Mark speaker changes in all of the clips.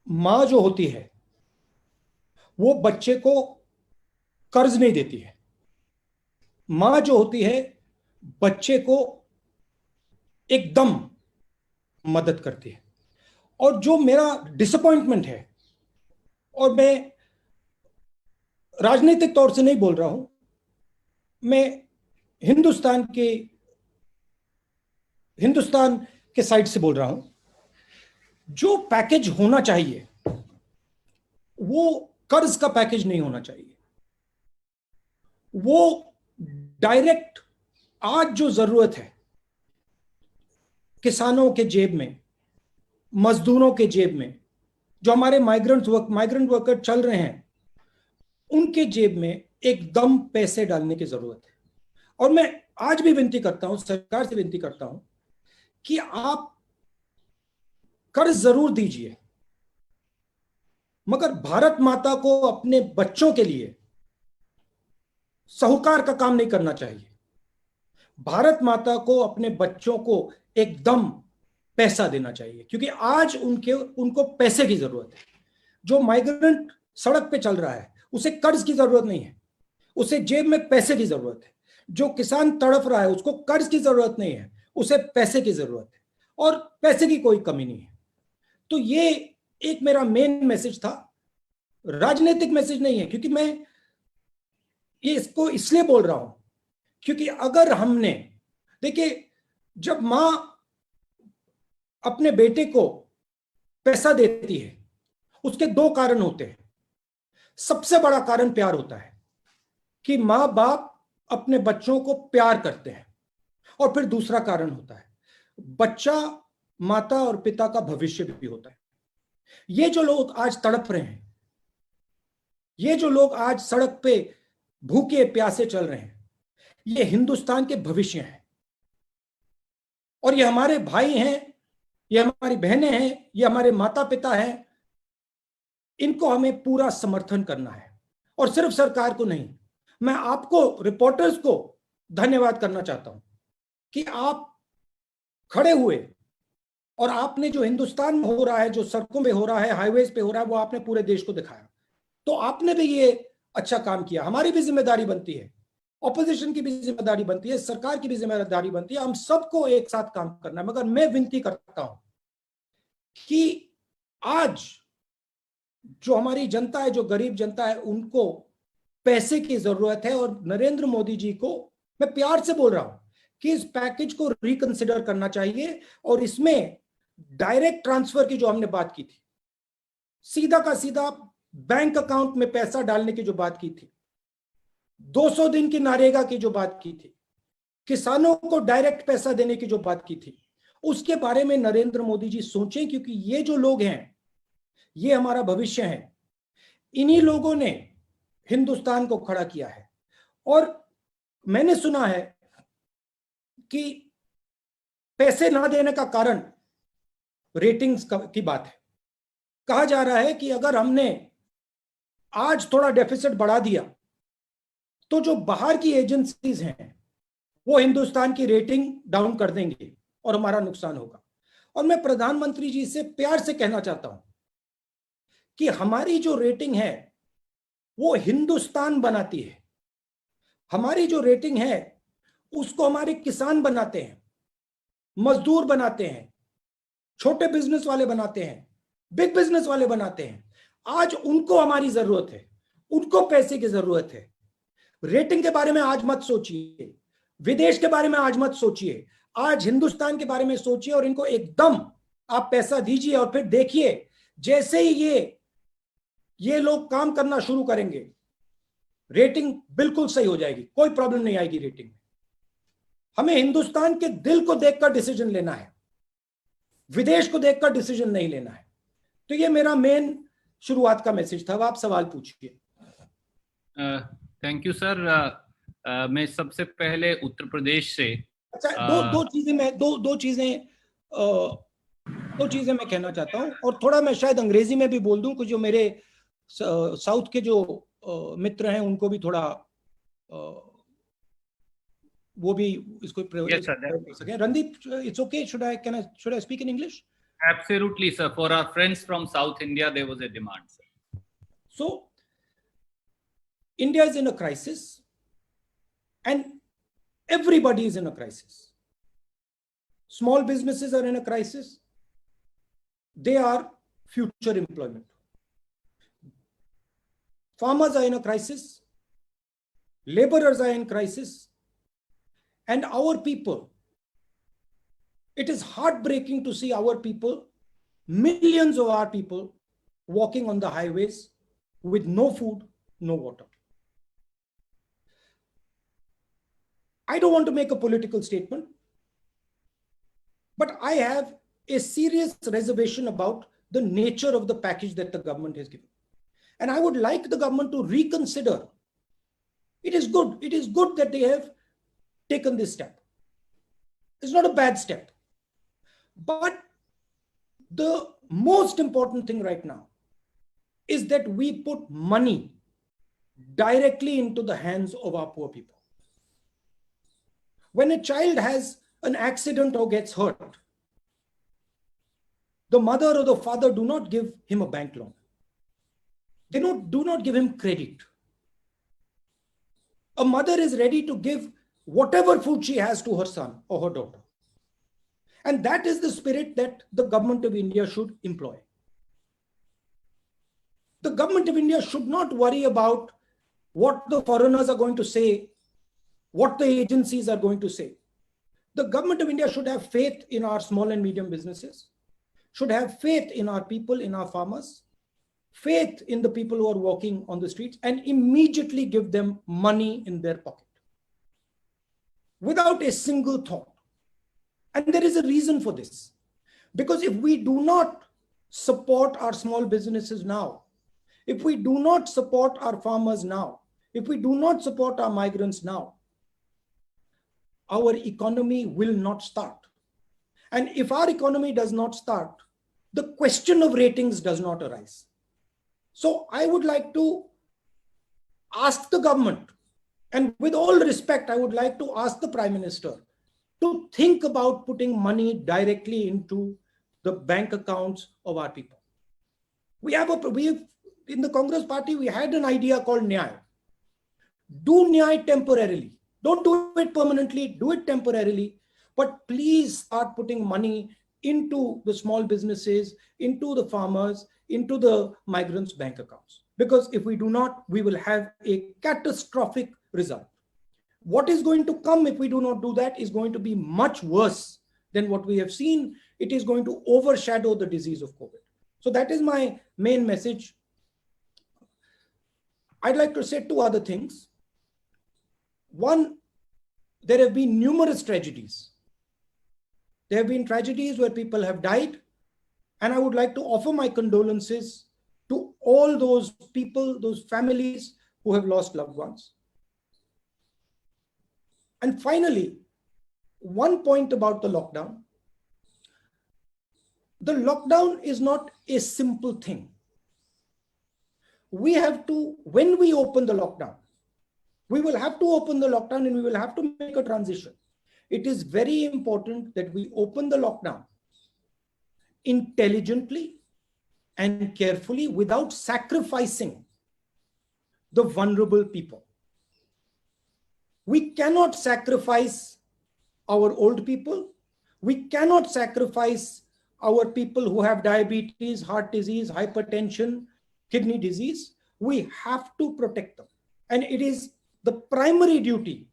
Speaker 1: माँ जो होती है वो बच्चे को कर्ज नहीं देती है। माँ जो होती है बच्चे को एकदम मदद करती है। और जो मेरा डिसअपॉइंटमेंट है, और मैं राजनीतिक तौर से नहीं बोल रहा हूं, मैं हिंदुस्तान के हिंदुस्तान के साइड से बोल रहा हूं, जो पैकेज होना चाहिए वो कर्ज का पैकेज नहीं होना चाहिए। वो डायरेक्ट आज जो जरूरत है किसानों के जेब में, मजदूरों के जेब में, जो हमारे माइग्रेंट वर्कर चल रहे हैं उनके जेब में एकदम पैसे डालने की जरूरत है। और मैं आज भी विनती करता हूं, सरकार से विनती करता हूं कि आप कर्ज जरूर दीजिए, मगर भारत माता को अपने बच्चों के लिए साहूकार का काम नहीं करना चाहिए। भारत माता को अपने बच्चों को एकदम पैसा देना चाहिए, क्योंकि आज उनको पैसे की जरूरत है। जो माइग्रेंट सड़क पे चल रहा है उसे कर्ज की जरूरत नहीं है, उसे जेब में पैसे की जरूरत है। जो किसान तड़प रहा है उसको कर्ज की जरूरत नहीं है, उसे पैसे की जरूरत है। और पैसे की कोई कमी नहीं है। तो ये एक मेरा मेन मैसेज था, राजनीतिक मैसेज नहीं है। क्योंकि मैं ये इसको इसलिए बोल रहा हूं क्योंकि अगर हमने, देखिए, जब मां अपने बेटे को पैसा देती है उसके दो कारण होते हैं। सबसे बड़ा कारण प्यार होता है कि मां बाप अपने बच्चों को प्यार करते हैं। और फिर दूसरा कारण होता है बच्चा माता और पिता का भविष्य भी होता है। ये जो लोग आज तड़प रहे हैं, ये जो लोग आज सड़क पे भूखे प्यासे चल रहे हैं, ये हिंदुस्तान के भविष्य हैं। और ये हमारे भाई हैं, ये हमारी बहनें हैं, ये हमारे माता पिता हैं। इनको हमें पूरा समर्थन करना है, और सिर्फ सरकार को नहीं। मैं आपको, रिपोर्टर्स को धन्यवाद करना चाहता हूं कि आप खड़े हुए और आपने जो हिंदुस्तान में हो रहा है, जो सड़कों पे हो रहा है, हाईवेज पे हो रहा है, वो आपने पूरे देश को दिखाया। तो आपने भी ये अच्छा काम किया। हमारी भी जिम्मेदारी बनती है, ऑपोजिशन की भी जिम्मेदारी बनती है, सरकार की भी जिम्मेदारी बनती है। हम सबको एक साथ काम करना है। मगर मैं विनती करता हूं कि आज जो हमारी जनता है, जो गरीब जनता है, उनको पैसे की जरूरत है। और नरेंद्र मोदी जी को मैं प्यार से बोल रहा हूं कि इस पैकेज को रिकंसिडर करना चाहिए। और इसमें डायरेक्ट ट्रांसफर की जो हमने बात की थी, सीधा का सीधा बैंक अकाउंट में पैसा डालने की जो बात की थी, 200 दिन की नरेगा की जो बात की थी, किसानों को डायरेक्ट पैसा देने की जो बात की थी, उसके बारे में नरेंद्र मोदी जी सोचें। क्योंकि ये जो लोग हैं ये हमारा भविष्य है। इन्हीं लोगों ने हिंदुस्तान को खड़ा किया है। और मैंने सुना है कि पैसे ना देने का कारण रेटिंग्स की बात है। कहा जा रहा है कि अगर हमने आज थोड़ा डेफिसिट बढ़ा दिया तो जो बाहर की एजेंसीज हैं वो हिंदुस्तान की रेटिंग डाउन कर देंगे और हमारा नुकसान होगा। और मैं प्रधानमंत्री जी से प्यार से कहना चाहता हूं कि हमारी जो रेटिंग है वो हिंदुस्तान बनाती है। हमारी जो रेटिंग है उसको हमारे किसान बनाते हैं, मजदूर बनाते हैं, छोटे बिजनेस वाले बनाते हैं, बिग बिजनेस वाले बनाते हैं। आज उनको हमारी जरूरत है, उनको पैसे की जरूरत है। रेटिंग के बारे में आज मत सोचिए, विदेश के बारे में आज मत सोचिए, आज हिंदुस्तान के बारे में सोचिए। और इनको एकदम आप पैसा दीजिए और फिर देखिए जैसे ही ये लोग काम करना शुरू करेंगे, रेटिंग बिल्कुल सही हो जाएगी, कोई प्रॉब्लम नहीं आएगी रेटिंग में। हमें हिंदुस्तान के दिल को देखकर डिसीजन लेना है, विदेश को देखकर डिसीजन नहीं लेना है। तो ये मेरा मेन शुरुआत का मैसेज था। अब आप सवाल पूछिए।
Speaker 2: Thank you sir. मैं सबसे पहले उत्तर प्रदेश से
Speaker 1: अच्छा, दो चीजें मैं दो चीजें मैं कहना चाहता हूँ। और थोड़ा मैं शायद अंग्रेजी में भी बोल दूं कि जो मेरे साउथ के जो मित्र हैं उनको भी थोड़ा वो भी इसको
Speaker 2: यस सर।
Speaker 1: कर सके। Randeep, it's okay, should I speak in English?
Speaker 2: Absolutely, sir. For our friends from South India, there was a demand, sir.
Speaker 1: So India is in a crisis, and everybody is in a crisis. Small businesses are in a crisis. They are future employment. Farmers are in a crisis. Laborers are in crisis. And our people, it is heartbreaking to see our people, millions of our people, walking on the highways with no food, no water. I don't want to make a political statement, but I have a serious reservation about the nature of the package that the government has given. And I would like the government to reconsider. It is good that they have taken this step. It's not a bad step. But the most important thing right now is that we put money directly into the hands of our poor people. When a child has an accident or gets hurt, the mother or the father do not give him a bank loan. They do not give him credit. A mother is ready to give whatever food she has to her son or her daughter. And that is the spirit that the government of India should employ. The government of India should not worry about what the foreigners are going to say, what the agencies are going to say. The government of India should have faith in our small and medium businesses, should have faith in our people, in our farmers, faith in the people who are walking on the streets, and immediately give them money in their pocket without a single thought. And there is a reason for this. Because if we do not support our small businesses now, if we do not support our farmers now, if we do not support our migrants now, our economy will not start. And if our economy does not start, the question of ratings does not arise. So I would like to ask the government, and with all respect, I would like to ask the Prime Minister to think about putting money directly into the bank accounts of our people. In the Congress party, we had an idea called Nyay. Do Nyay temporarily. Don't do it permanently, do it temporarily, but please start putting money into the small businesses, into the farmers, into the migrants' bank accounts. Because if we do not, we will have a catastrophic result. What is going to come if we do not do that is going to be much worse than what we have seen. It is going to overshadow the disease of COVID. So that is my main message. I'd like to say two other things. One, there have been numerous tragedies. There have been tragedies where people have died, and I would like to offer my condolences to all those people, those families who have lost loved ones. And finally, one point about the lockdown. The lockdown is not a simple thing. We have to, when we open the lockdown, we will have to open the lockdown and we will have to make a transition. It is very important that we open the lockdown intelligently and carefully without sacrificing the vulnerable people. We cannot sacrifice our old people. We cannot sacrifice our people who have diabetes, heart disease, hypertension, kidney disease. We have to protect them. And it is the primary duty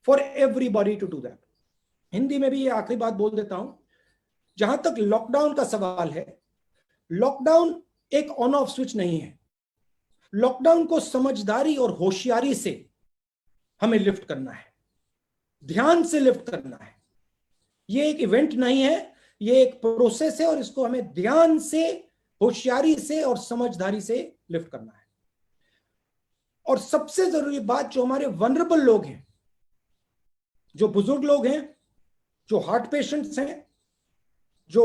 Speaker 1: for everybody to do that. Hindi में भी ये आखिरी बात बोल देता हूं, जहां तक लॉकडाउन का सवाल है, लॉकडाउन एक ऑन ऑफ स्विच नहीं है. लॉकडाउन को समझदारी और होशियारी से हमें लिफ्ट करना है, ध्यान से लिफ्ट करना है. ये एक इवेंट नहीं है, ये एक प्रोसेस है और इसको हमें ध्यान से, होशियारी से और समझदारी से लिफ्ट करना है. और सबसे जरूरी बात, जो हमारे वनरेबल लोग हैं, जो बुजुर्ग लोग हैं, जो हार्ट पेशेंट्स हैं, जो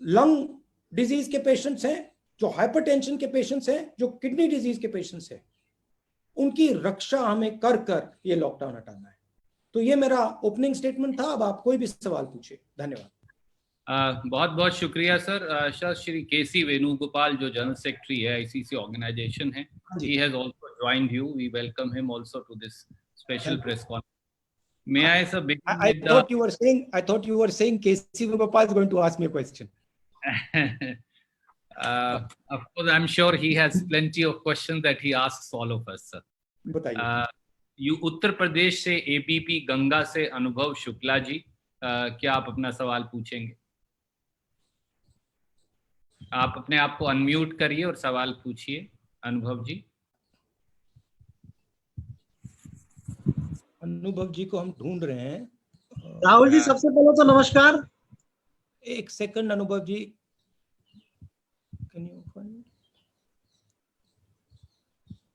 Speaker 1: लंग डिजीज के पेशेंट्स हैं, जो हाइपरटेंशन के पेशेंट्स हैं, जो किडनी डिजीज के पेशेंट्स हैं, उनकी रक्षा हमें कर कर ये लॉकडाउन हटाना है. तो ये मेरा ओपनिंग स्टेटमेंट था. अब आप कोई भी सवाल पूछिए. धन्यवाद.
Speaker 2: बहुत बहुत शुक्रिया सर। सर, श्री केसी वेणुगोपाल जो जनरल सेक्रेटरी है आईसीसी ऑर्गेनाइजेशन है,
Speaker 1: जी।
Speaker 2: he has also joined you. We welcome him also to this special
Speaker 1: Thank you.
Speaker 2: press conference. May I, sir, begin
Speaker 1: I
Speaker 2: with the
Speaker 1: thought you were saying KC Gopal is going to ask me a question.
Speaker 2: of course, I'm sure he has plenty of questions that he asks all of us, sir.
Speaker 1: बताइए।
Speaker 2: You Uttar Pradesh से ABP Ganga से अनुभव शुक्ला जी, क्या आप अपना सवाल पूछेंगे? आप अपने आप को अनम्यूट करिए और सवाल पूछिए, अनुभव जी।
Speaker 1: अनुभव जी को हम ढूंढ रहे हैं।
Speaker 3: राहुल जी, सबसे पहले तो नमस्कार।
Speaker 1: एक सेकंड अनुभव जी,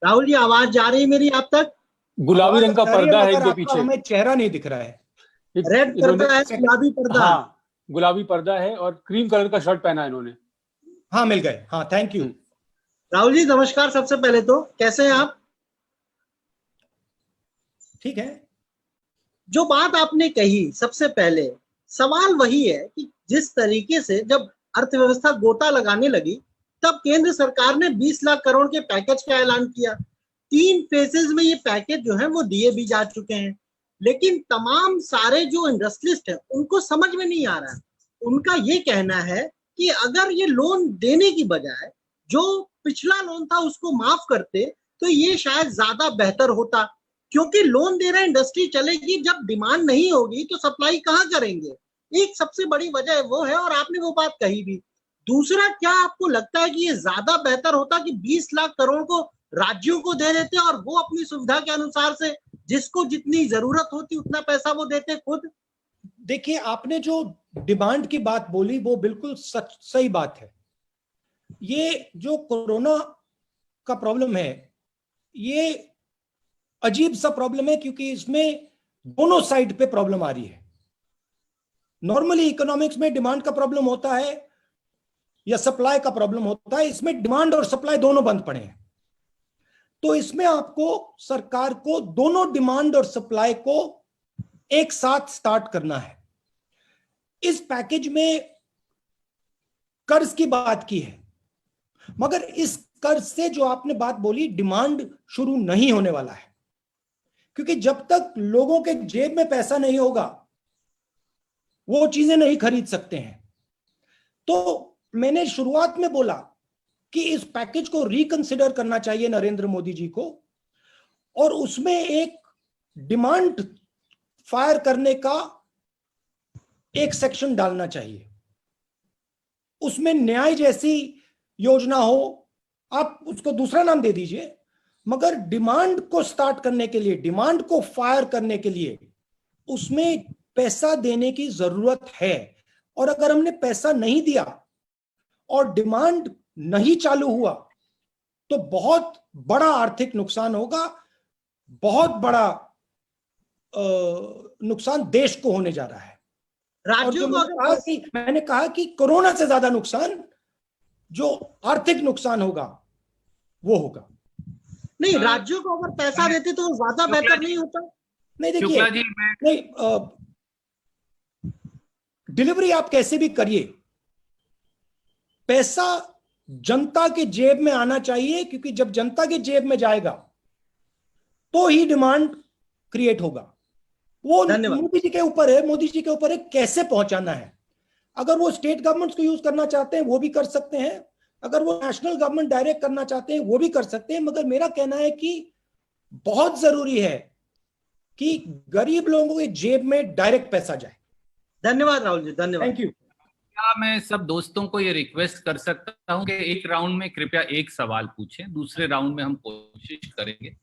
Speaker 3: राहुल जी, आवाज जा रही है मेरी आप तक?
Speaker 4: गुलाबी रंग का पर्दा है इनके पीछे,
Speaker 1: हमें चेहरा नहीं दिख रहा है।
Speaker 3: रेड पर्दा है, गुलाबी पर्दा।
Speaker 4: हाँ, गुलाबी पर्दा है और क्रीम कलर का शर्ट पहना है इन्होंने।
Speaker 1: हाँ, मिल गए। हाँ, थैंक यू।
Speaker 3: राहुल जी नमस्कार। सबसे पहले तो कैसे हैं आप?
Speaker 1: ठीक है।
Speaker 3: जो बात आपने कही, सबसे पहले सवाल वही है कि जिस तरीके से जब अर्थव्यवस्था गोता लगाने लगी तब केंद्र सरकार ने 20 लाख करोड़ के पैकेज का ऐलान किया। 3 फेजेस में ये पैकेज जो है वो दिए भी जा चुके हैं, लेकिन तमाम सारे जो इंडस्ट्रियलिस्ट हैं उनको समझ में नहीं आ रहा है। उनका ये कहना है कि अगर ये लोन देने की बजाय जो पिछला लोन था उसको माफ करते तो ये शायद ज्यादा बेहतर होता, क्योंकि लोन दे रहे इंडस्ट्री चलेगी, जब डिमांड नहीं होगी तो सप्लाई कहाँ करेंगे। एक सबसे बड़ी वजह वो है, और आपने वो बात कही भी। दूसरा, क्या आपको लगता है कि ये ज्यादा बेहतर होता कि 20 लाख करोड़ को राज्यों को दे देते और वो अपनी सुविधा के अनुसार से जिसको जितनी जरूरत होती उतना पैसा वो देते खुद?
Speaker 1: देखिए, आपने जो डिमांड की बात बोली वो बिल्कुल सही बात है। ये जो कोरोना का प्रॉब्लम है ये अजीब सा प्रॉब्लम है, क्योंकि इसमें दोनों साइड पे प्रॉब्लम आ रही है। नॉर्मली इकोनॉमिक्स में डिमांड का प्रॉब्लम होता है या सप्लाई का प्रॉब्लम होता है, इसमें डिमांड और सप्लाई दोनों बंद पड़े हैं। तो इसमें आपको सरकार को दोनों डिमांड और सप्लाई को एक साथ स्टार्ट करना है। इस पैकेज में कर्ज की बात की है, मगर इस कर्ज से जो आपने बात बोली, डिमांड शुरू नहीं होने वाला है, क्योंकि जब तक लोगों के जेब में पैसा नहीं होगा वो चीजें नहीं खरीद सकते हैं। तो मैंने शुरुआत में बोला कि इस पैकेज को रिकंसिडर करना चाहिए नरेंद्र मोदी जी को, और उसमें एक डिमांड फायर करने का एक सेक्शन डालना चाहिए। उसमें न्याय जैसी योजना हो, आप उसको दूसरा नाम दे दीजिए, मगर डिमांड को स्टार्ट करने के लिए, डिमांड को फायर करने के लिए उसमें पैसा देने की जरूरत है। और अगर हमने पैसा नहीं दिया और डिमांड नहीं चालू हुआ तो बहुत बड़ा आर्थिक नुकसान होगा, बहुत बड़ा नुकसान देश को होने जा रहा है।
Speaker 3: राज्यों को
Speaker 1: मैंने कहा कि कोरोना से ज्यादा नुकसान जो आर्थिक नुकसान होगा वो होगा।
Speaker 3: नहीं, राज्यों को अगर पैसा देते तो ज्यादा बेहतर नहीं होता?
Speaker 1: नहीं, देखिए, नहीं, डिलीवरी आप कैसे भी करिए, पैसा जनता के जेब में आना चाहिए, क्योंकि जब जनता के जेब में जाएगा तो ही डिमांड क्रिएट होगा। वो मोदी जी के ऊपर है, मोदी जी के ऊपर है कैसे पहुंचाना है। अगर वो स्टेट गवर्नमेंट्स को यूज करना चाहते हैं वो भी कर सकते हैं, अगर वो नेशनल गवर्नमेंट डायरेक्ट करना चाहते हैं वो भी कर सकते हैं, मगर मेरा कहना है कि बहुत जरूरी है कि गरीब लोगों के जेब में डायरेक्ट पैसा जाए।
Speaker 3: धन्यवाद राहुल जी, धन्यवाद।
Speaker 1: Thank you.
Speaker 2: क्या मैं सब दोस्तों को ये रिक्वेस्ट कर सकता हूं कि एक राउंड में कृपया एक सवाल पूछें, दूसरे राउंड में हम कोशिश करेंगे।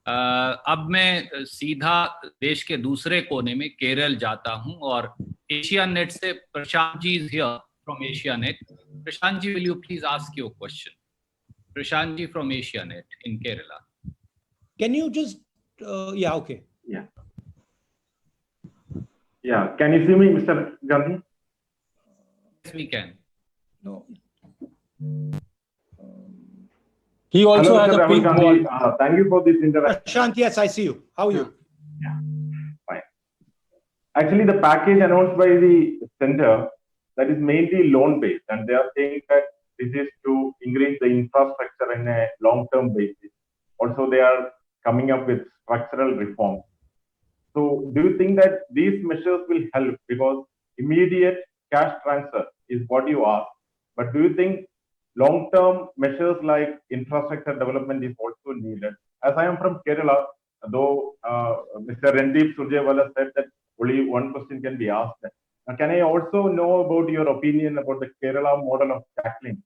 Speaker 2: अब मैं सीधा देश के दूसरे कोने में केरल जाता हूं और एशिया नेट से Prashant ji is here from Asianet. Prashant ji, will you please ask your question? Prashant ji from Asianet in Kerala.
Speaker 1: Can you just yeah, okay.
Speaker 5: Yeah, can you see me, Mr. Gandhi?
Speaker 2: Yes, we can.
Speaker 1: No.
Speaker 4: He also
Speaker 5: Hello,
Speaker 4: has
Speaker 5: Mr.
Speaker 4: a pink
Speaker 5: Rahul
Speaker 4: ball.
Speaker 5: Gandhi. Thank you for this interaction.
Speaker 1: Prashant, yes, I see you. How are you?
Speaker 5: Yeah, fine. Actually, the package announced by the center that is mainly loan based, and they are saying that this is to increase the infrastructure in a long-term basis. Also, they are coming up with structural reforms. So, do you think that these measures will help? Because immediate cash transfer is what you ask, but do you think long-term measures like infrastructure development is also needed? As I am from Kerala, though Mr. Randeep Surjewala said that only one question can be asked. Can I also know about your opinion about the Kerala model of tackling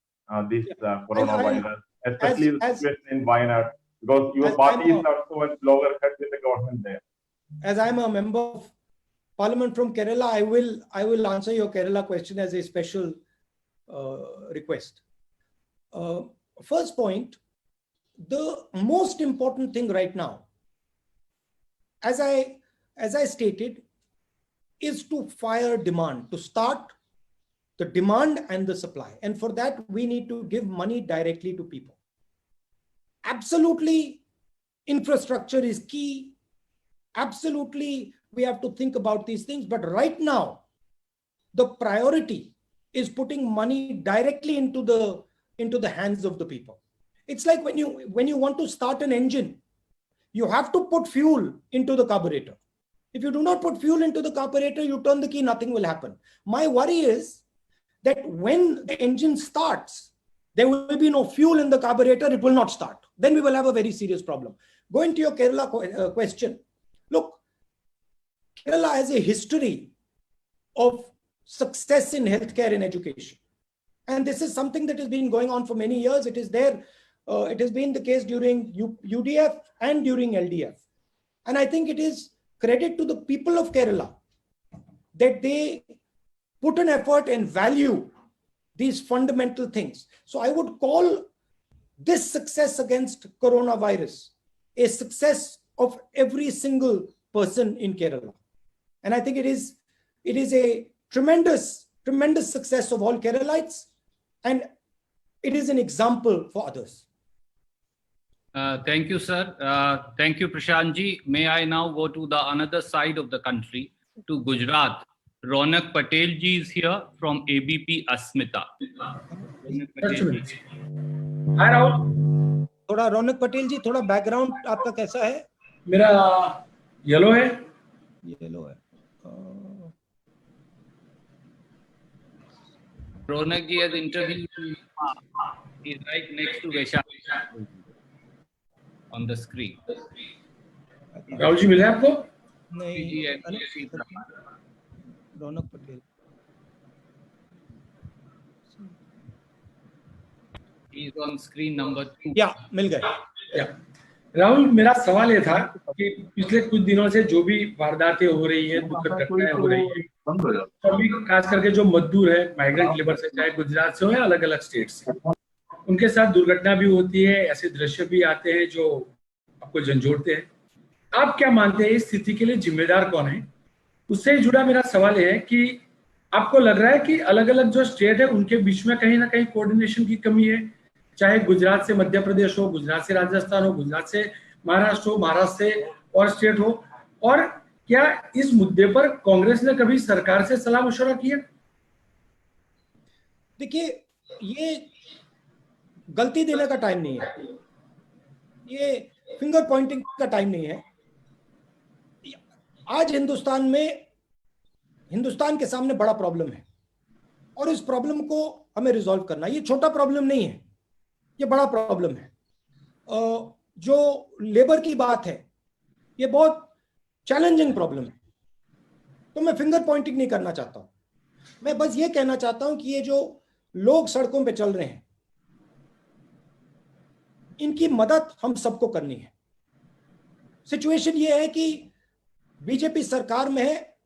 Speaker 5: this coronavirus, especially the situation in Wayanad, because your party is also at loggerhead with the government there.
Speaker 1: As I'm a member of Parliament from Kerala, I will answer your Kerala question as a special request. First point, the most important thing right now, as I stated, is to fire demand, to start the demand and the supply. And for that, we need to give money directly to people. Absolutely, infrastructure is key. Absolutely, we have to think about these things. But right now, the priority is putting money directly into the hands of the people. It's like when you want to start an engine, you have to put fuel into the carburetor. If you do not put fuel into the carburetor, you turn the key, nothing will happen. My worry is that when the engine starts, there will be no fuel in the carburetor, it will not start. Then we will have a very serious problem. Going to your Kerala question, look, Kerala has a history of success in healthcare and education. And this is something that has been going on for many years. It is there. It has been the case during UDF and during LDF. And I think it is credit to the people of Kerala that they put an effort and value these fundamental things. So I would call this success against coronavirus a success of every single person in Kerala. And I think it is a tremendous success of all Keralites, and it is an example for others.
Speaker 2: Thank you, sir. Thank you, Prashant ji. May I now go to the another side of the country, to Gujarat. Ronak Patel ji is here from ABP Asmita.
Speaker 6: Hi Rahul.
Speaker 1: थोड़ा रौनक पटेल जी, थोड़ा background आपका कैसा है?
Speaker 6: मेरा yellow है.
Speaker 1: Yellow है.
Speaker 2: Ronak ji has interviewed. He's right next to Vaishali on the screen.
Speaker 6: Rahul ji मिले आपको?
Speaker 1: नहीं, रौनक Patel.
Speaker 2: He's on screen number 2.
Speaker 1: या मिल गए.
Speaker 6: राहुल, मेरा सवाल ये था कि पिछले कुछ दिनों से जो भी वारदातें हो रही है, दुखद घटनाएं हो रही है, सभी खास करके जो मजदूर है, माइग्रेंट लेबर से, चाहे गुजरात से हो या अलग अलग स्टेट से, उनके साथ दुर्घटना भी होती है. ऐसे दृश्य भी आते हैं जो आपको झंझोड़ते हैं. आप क्या मानते हैं, इस स्थिति के लिए जिम्मेदार कौन है? उससे जुड़ा मेरा सवाल है कि आपको लग रहा है कि अलग अलग जो स्टेट है उनके बीच में कहीं ना कहीं कोऑर्डिनेशन की कमी है, चाहे गुजरात से मध्य प्रदेश हो, गुजरात से राजस्थान हो, गुजरात से महाराष्ट्र हो, महाराष्ट्र से और स्टेट हो, और क्या इस मुद्दे पर कांग्रेस ने कभी सरकार से सलाह मशवरा किया?
Speaker 1: देखिए, ये गलती देने का टाइम नहीं है, ये फिंगर पॉइंटिंग का टाइम नहीं है. आज हिंदुस्तान के सामने बड़ा प्रॉब्लम है और इस प्रॉब्लम को हमें रिजॉल्व करना. ये छोटा प्रॉब्लम नहीं है, ये बड़ा प्रॉब्लम है. जो लेबर की बात है, ये बहुत चैलेंजिंग प्रॉब्लम है. तो मैं फिंगर पॉइंटिंग नहीं करना चाहता हूं. मैं बस ये कहना चाहता हूं कि ये जो लोग सड़कों पे चल रहे हैं, इनकी मदद हम सबको करनी है. सिचुएशन ये है कि बीजेपी सरकार में है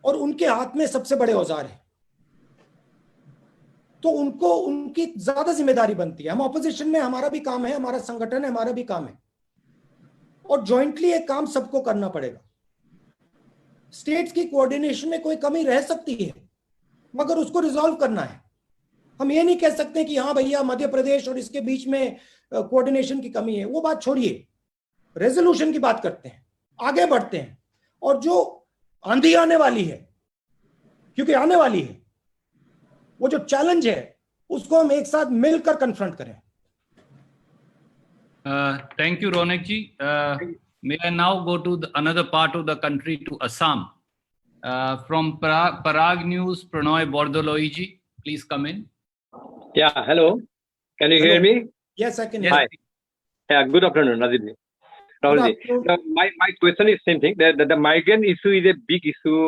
Speaker 1: और उनके हाथ में सबसे बड़े औजार है, तो उनको उनकी ज्यादा जिम्मेदारी बनती है. हम ऑपोजिशन में, हमारा भी काम है, हमारा संगठन है, हमारा भी काम है, और जॉइंटली एक काम सबको करना पड़ेगा. स्टेट्स की कोऑर्डिनेशन में कोई कमी रह सकती है, मगर उसको रिजॉल्व करना है. हम ये नहीं कह सकते कि हाँ भैया मध्य प्रदेश और इसके बीच में कोऑर्डिनेशन की कमी है. वो बात छोड़िए, रेजोल्यूशन की बात करते हैं, आगे बढ़ते हैं. और जो आंधी आने वाली है, क्योंकि आने वाली है, वो जो चैलेंज है उसको हम एक साथ मिलकर कन्फ्रंट करें।
Speaker 2: Thank you, Ronak ji. May I now go to another part of the country, to Assam. From Parag News, Pranoy Bordoloi ji, please come in.
Speaker 7: Yeah, hello. Can you
Speaker 1: Hello.
Speaker 7: hear me?
Speaker 1: Yes, I can.
Speaker 2: Yes.
Speaker 7: Hi. Yeah, good afternoon, Nadir ji. Rahul ji.
Speaker 1: afternoon.
Speaker 7: Now, my question is same thing. The migrant issue is a big issue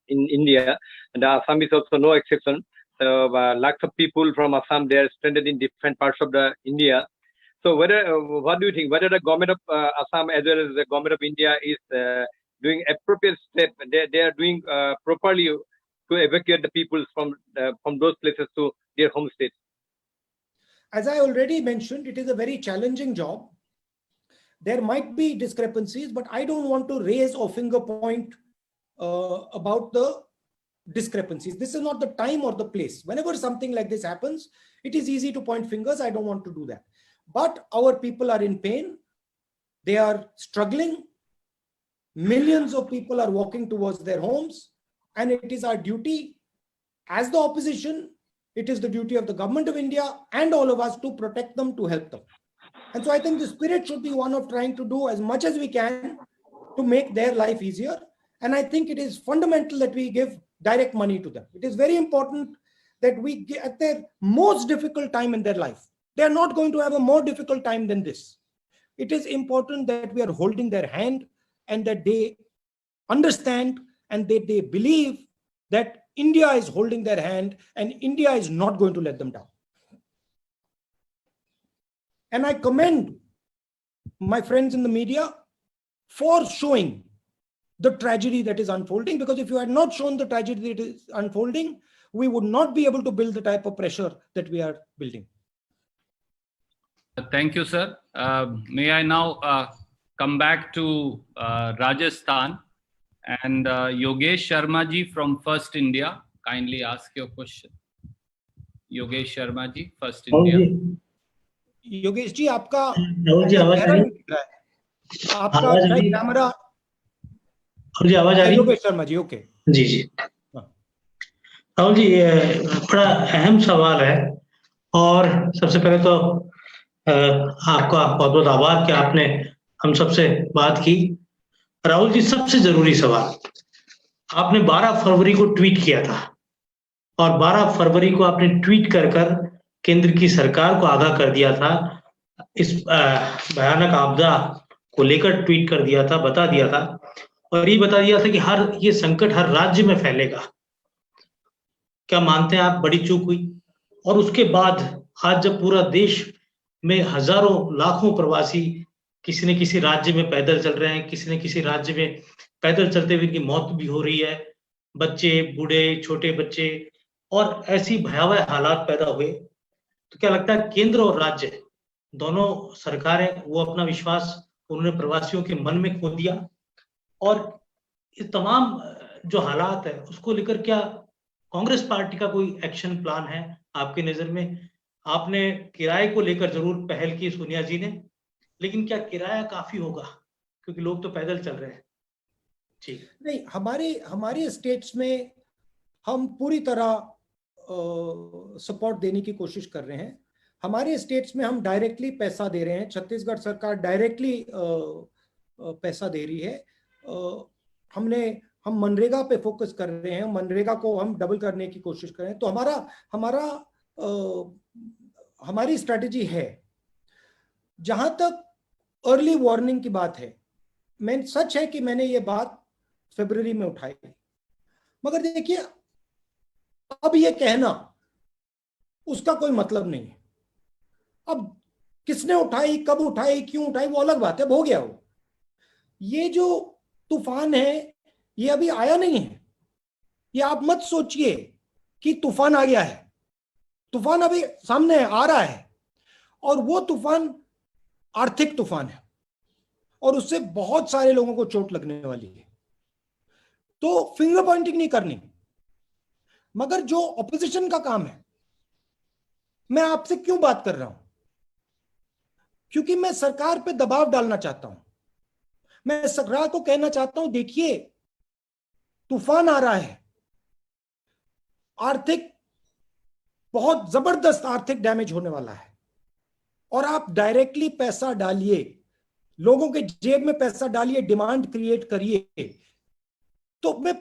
Speaker 7: in India, and Assam is also no exception. So, lakhs of people from Assam, they are stranded in different parts of the India. So, what do you think? Whether the government of Assam as well as the government of India is doing appropriate steps? They are doing properly to evacuate the people from those places to their home states.
Speaker 1: As I already mentioned, it is a very challenging job. There might be discrepancies, but I don't want to raise or finger point about the discrepancies. This is not the time or the place. Whenever something like this happens, it is easy to point fingers. I don't want to do that. But our people are in pain. They are struggling. Millions of people are walking towards their homes. And it is our duty as the opposition, it is the duty of the government of India and all of us to protect them, to help them. And so I think the spirit should be one of trying to do as much as we can to make their life easier. And I think it is fundamental that we give direct money to them. It is very important that we get at their most difficult time in their life. They are not going to have a more difficult time than this. It is important that we are holding their hand and that they understand and that they believe that India is holding their hand and India is not going to let them down. And I commend my friends in the media for showing the tragedy that is unfolding, because if you had not shown the tragedy that is unfolding, we would not be able to build the type of pressure that we are building.
Speaker 2: Thank you, sir. May I now come back to Rajasthan, and Yogesh Sharma ji from First India, kindly ask your question. Yogesh Sharma ji, First India.
Speaker 1: Yogesh ji, आपका
Speaker 8: राहुल जी आवाज आ रही है?
Speaker 1: आपका camera.
Speaker 8: जी आवाज आ रही है?
Speaker 1: Yogesh Sharma ji, okay
Speaker 8: जी जी। राहुल जी, बड़ा अहम सवाल है और सबसे पहले तो आपका बहुत बहुत आभार कि आपने हम सबसे बात की। राहुल जी, सबसे जरूरी सवाल, आपने 12 फरवरी को ट्वीट किया था और 12 फरवरी को आपने ट्वीट कर केंद्र की सरकार को आगाह कर दिया था, इस भयानक आपदा को लेकर ट्वीट कर दिया था, बता दिया था और ये बता दिया था कि ये संकट हर राज्य में फैलेगा। क्या मानते हैं आप बड़ी चूक हुई? और उसके बाद आज जब पूरा देश में हजारों लाखों प्रवासी किसी न किसी राज्य में पैदल चल रहे हैं, किसी न किसी राज्य में पैदल चलते हुए इनकी मौत भी हो रही है, बच्चे, बूढ़े, छोटे बच्चे, और ऐसी भयावह हालात पैदा हुए, तो क्या लगता है केंद्र और राज्य दोनों सरकारें वो अपना विश्वास उन्होंने प्रवासियों के मन में खो दिया? और ये तमाम जो हालात है उसको लेकर क्या कांग्रेस पार्टी का कोई एक्शन प्लान है आपकी नजर में? आपने किराए को लेकर जरूर पहल की सोनिया जी ने, लेकिन क्या किराया काफी होगा, क्योंकि लोग तो पैदल चल रहे हैं? ठीक
Speaker 1: नहीं, हमारे स्टेट्स में हम पूरी तरह सपोर्ट देने की कोशिश कर रहे हैं। हमारे स्टेट्स में हम डायरेक्टली पैसा दे रहे हैं, छत्तीसगढ़ सरकार डायरेक्टली पैसा दे रही है। हम मनरेगा पे फोकस कर रहे हैं, मनरेगा को हम डबल करने की कोशिश कर रहे हैं। तो हमारी स्ट्रैटेजी है। जहां तक अर्ली वार्निंग की बात है, सच है कि मैंने ये बात फरवरी में उठाई, मगर देखिए अब ये कहना उसका कोई मतलब नहीं है। अब किसने उठाई, कब उठाई, क्यों उठाई, वो अलग बात है, हो गया वो। ये जो तूफान है ये अभी आया नहीं है। ये आप मत सोचिए कि तूफान आ गया है, तूफान अभी सामने आ रहा है, और वो तूफान आर्थिक तूफान है और उससे बहुत सारे लोगों को चोट लगने वाली है। तो फिंगर पॉइंटिंग नहीं करनी, मगर जो ऑपोजिशन का काम है, मैं आपसे क्यों बात कर रहा हूं? क्योंकि मैं सरकार पे दबाव डालना चाहता हूं। मैं सरकार को कहना चाहता हूं, देखिए तूफान आ रहा है, आर्थिक बहुत जबरदस्त आर्थिक डैमेज होने वाला है। और आप डायरेक्टली पैसा डालिए, लोगों के जेब में पैसा डालिए, डिमांड क्रिएट करिए, तो मैं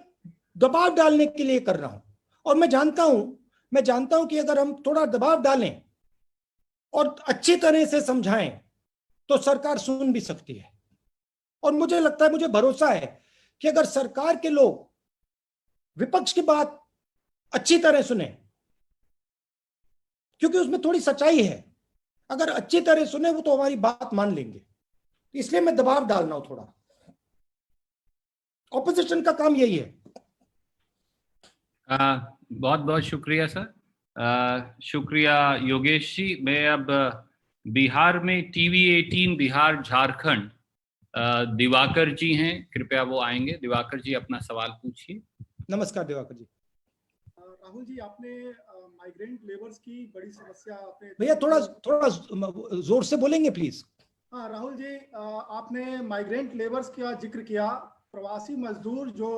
Speaker 1: दबाव डालने के लिए कर रहा हूं। और मैं जानता हूं कि अगर हम थोड़ा दबाव डालें और अच्छी तरह से समझाएं तो सरकार सुन भी सकती है। और मुझे लगता है, मुझे भरोसा है कि अगर सरकार के लोग विपक्ष की बात अच्छी तरह सुने, क्योंकि उसमें थोड़ी सच्चाई है, अगर अच्छी तरह सुने वो तो हमारी बात मान लेंगे। इसलिए मैं दबाव डाल रहा हूं थोड़ा। ऑपोजिशन का काम यही है।
Speaker 2: बहुत बहुत शुक्रिया सर। शुक्रिया योगेश जी। मैं अब बिहार में टीवी 18 बिहार झारखंड दिवाकर जी हैं, कृपया वो आएंगे। दिवाकर जी अपना सवाल पूछिए।
Speaker 1: नमस्कार दिवाकर जी।
Speaker 9: राहुल जी, आपने माइग्रेंट लेबर्स की बड़ी समस्या आपने,
Speaker 1: भैया थोड़ा जोर से बोलेंगे प्लीज।
Speaker 9: हाँ राहुल जी, आपने माइग्रेंट लेबर्स का जिक्र किया। प्रवासी मजदूर जो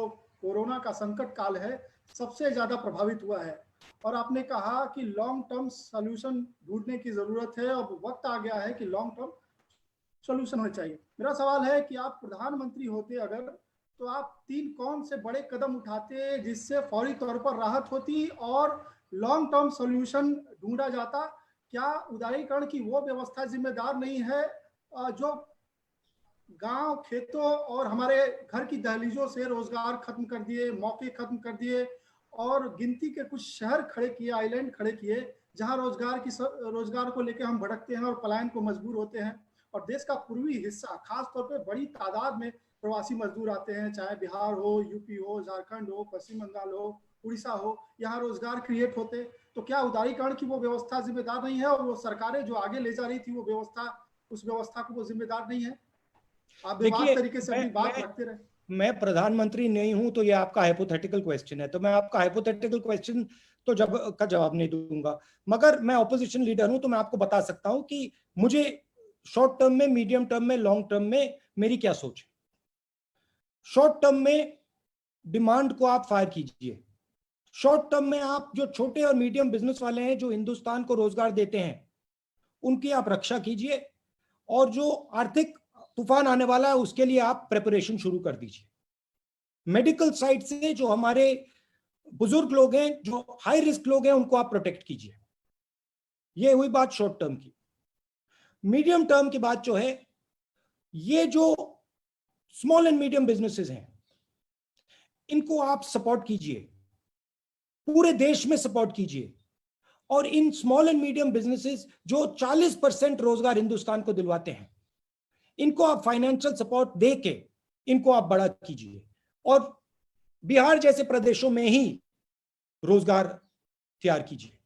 Speaker 9: कोरोना का संकट काल है सबसे ज्यादा प्रभावित हुआ है, और आपने कहा कि लॉन्ग टर्म सॉल्यूशन ढूंढने की जरूरत है। अब वक्त आ गया है कि लॉन्ग टर्म सॉल्यूशन होना चाहिए। मेरा सवाल है कि आप प्रधानमंत्री होते अगर, तो आप 3 कौन से बड़े कदम उठाते जिससे फौरी तौर पर राहत होती और लॉन्ग टर्म सॉल्यूशन ढूंढा जाता? क्या उदारीकरण की वो व्यवस्था जिम्मेदार नहीं है जो गांव, खेतों और हमारे घर की दहलीजों से रोजगार खत्म कर दिए, मौके खत्म कर दिए, और गिनती के कुछ शहर खड़े किए, आइलैंड खड़े किए, जहां रोजगार को लेकर हम भटकते हैं और पलायन को मजबूर होते हैं। और देश का पूर्वी हिस्सा खासतौर पे बड़ी तादाद में प्रवासी मजदूर आते हैं, चाहे बिहार हो, यूपी हो, झारखंड हो, पश्चिम बंगाल हो, उड़ीसा हो, यहाँ रोजगार क्रिएट होते। तो क्या उदारीकरण की वो व्यवस्था जिम्मेदार नहीं है, और वो सरकारें जो आगे ले जा रही थी वो व्यवस्था, उस व्यवस्था को वो जिम्मेदार नहीं है? आप
Speaker 1: देखिए,
Speaker 9: तरीके से अपनी बात रखते रहे।
Speaker 1: मैं प्रधानमंत्री नहीं हूं, तो ये आपका हाइपोथेटिकल क्वेश्चन है, तो मैं आपका हाइपोथेटिकल क्वेश्चन तो जवाब नहीं दूंगा। मगर मैं ऑपोजिशन लीडर हूं, तो मैं आपको बता सकता हूं कि मुझे शॉर्ट टर्म में, मीडियम टर्म में, लॉन्ग टर्म में मेरी क्या सोच है। शॉर्ट टर्म में डिमांड को आप फायर कीजिए। शॉर्ट टर्म में आप जो छोटे और मीडियम बिजनेस वाले हैं, जो हिंदुस्तान को रोजगार देते हैं, उनकी आप रक्षा कीजिए। और जो आर्थिक तूफान आने वाला है उसके लिए आप प्रिपरेशन शुरू कर दीजिए। मेडिकल साइड से जो हमारे बुजुर्ग लोग हैं, जो हाई रिस्क लोग हैं, उनको आप प्रोटेक्ट कीजिए। ये हुई बात शॉर्ट टर्म की। मीडियम टर्म की बात जो है, ये जो स्मॉल एंड मीडियम बिजनेसेस हैं, इनको आप सपोर्ट कीजिए, पूरे देश में सपोर्ट कीजिए। और in small and medium businesses जो 40% रोजगार हिंदुस्तान को दिलवाते हैं, इनको आप फाइनेंशियल सपोर्ट दे के इनको आप बड़ा कीजिए। और बिहार जैसे प्रदेशों में ही रोजगार तैयार कीजिए।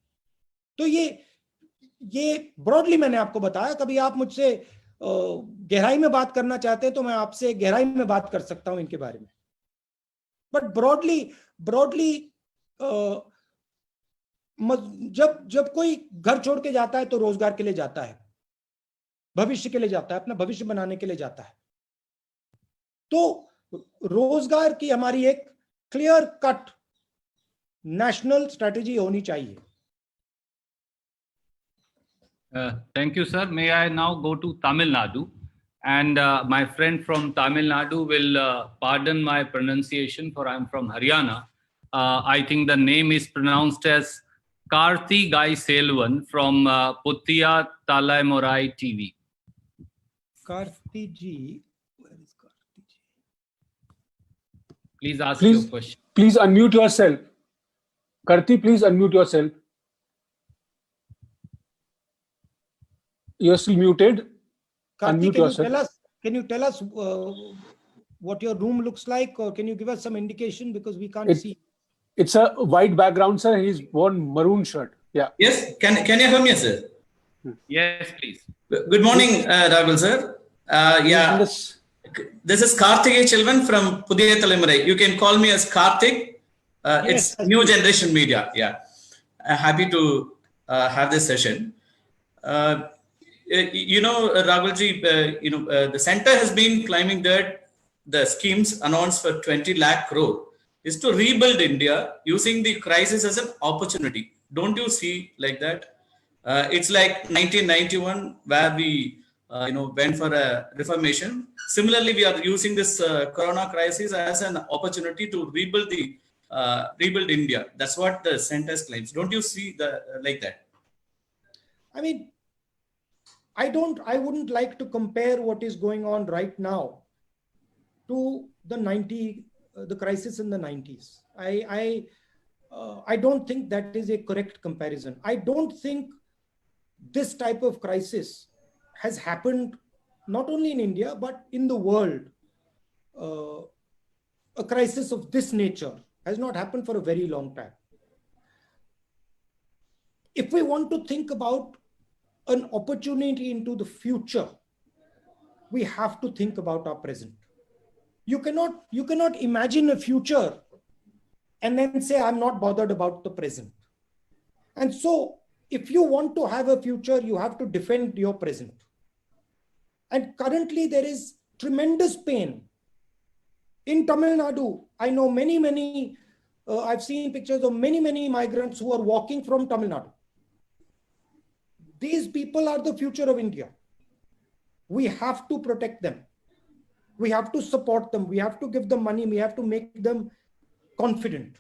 Speaker 1: तो ये ब्रॉडली मैंने आपको बताया। कभी आप मुझसे गहराई में बात करना चाहते हैं तो मैं आपसे गहराई में बात कर सकता हूं इनके बारे में। बट ब्रॉडली जब कोई घर छोड़ के जाता है तो रोजगार के लिए जाता है, भविष्य के लिए जाता है, अपना भविष्य बनाने के लिए जाता है। तो रोजगार की हमारी एक क्लियर कट नेशनल स्ट्रेटेजी होनी चाहिए।
Speaker 2: Thank you, sir. May I now go to Tamil Nadu? And my friend from Tamil Nadu will pardon my pronunciation, for I'm from Haryana. I think the name is pronounced as Karthi Gai Selvan from Puttiya Talaimorai TV.
Speaker 1: Karthi ji, where is Karthi ji?
Speaker 2: Please ask your question.
Speaker 4: Please unmute yourself. Karthi, please unmute yourself. You're still muted.
Speaker 1: Karthi,
Speaker 4: Unmute yourself.
Speaker 1: can you tell us what your room looks like, or can you give us some indication, because we can't see?
Speaker 4: It's a white background, sir. He's worn maroon shirt. Yeah.
Speaker 10: Yes. Can you hear me, sir?
Speaker 2: Yes, please.
Speaker 10: Good morning, Rahul sir. Yeah. This is Karthik Chelvan from Pudhiya Talamurai. You can call me as Karthik. It's new generation media. Yeah. Happy to have this session. Rahulji, the center has been claiming that the schemes announced for 20 lakh crore is to rebuild India using the crisis as an opportunity. Don't you see like that? It's like 1991 where we went for a reformation. Similarly, we are using this corona crisis as an opportunity to rebuild India. That's what the sentence claims. Don't you see like that?
Speaker 1: I mean, I wouldn't like to compare what is going on right now to the crisis in the 90s. I don't think that is a correct comparison. I don't think this type of crisis has happened not only in India, but in the world. A crisis of this nature has not happened for a very long time. If we want to think about an opportunity into the future, we have to think about our present. You cannot imagine a future and then say, I'm not bothered about the present. And so if you want to have a future, you have to defend your present. And currently there is tremendous pain. In Tamil Nadu, I know many, I've seen pictures of many migrants who are walking from Tamil Nadu. These people are the future of India. We have to protect them. We have to support them. We have to give them money. We have to make them confident.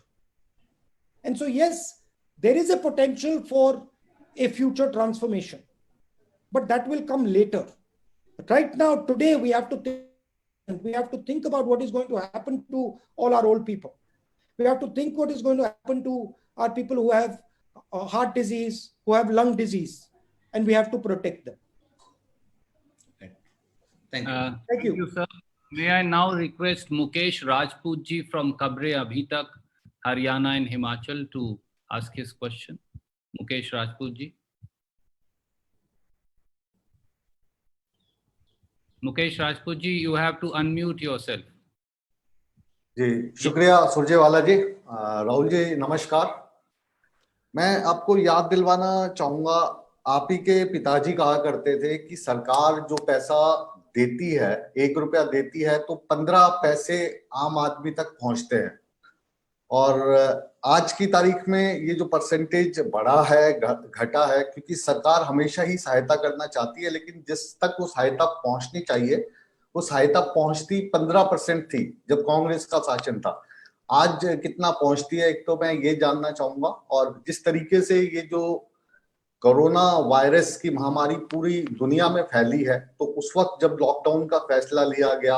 Speaker 1: And so, yes, there is a potential for a future transformation, but that will come later. But right now, today, we have to think about what is going to happen to all our old people. We have to think what is going to happen to our people who have heart disease, who have lung disease, and we have to protect them.
Speaker 10: Thank you.
Speaker 1: Thank you,
Speaker 2: sir. May I now request Mukesh Rajput ji from Kabre Abhi Tak, Haryana and Himachal to ask his question. Mukesh Rajput ji. Mukesh Rajput ji, you have to unmute yourself.
Speaker 11: जी शुक्रिया सुरजेवाला जी। राहुल जी नमस्कार। मैं आपको याद दिलवाना चाहूंगा, आप ही के पिताजी कहा करते थे कि सरकार जो पैसा देती है, 1 रुपया देती है तो 15 पैसे आम आदमी तक पहुंचते हैं। और आज की तारीख में ये जो परसेंटेज बढ़ा है घटा है, क्योंकि सरकार हमेशा ही सहायता करना चाहती है, लेकिन जिस तक वो सहायता पहुंचनी चाहिए वो सहायता पहुंचती 15% थी जब कांग्रेस का शासन था। आज कितना पहुंचती है, एक तो मैं ये जानना चाहूंगा। और जिस तरीके से ये जो कोरोना वायरस की महामारी पूरी दुनिया में फैली है, तो उस वक्त जब लॉकडाउन का फैसला लिया गया,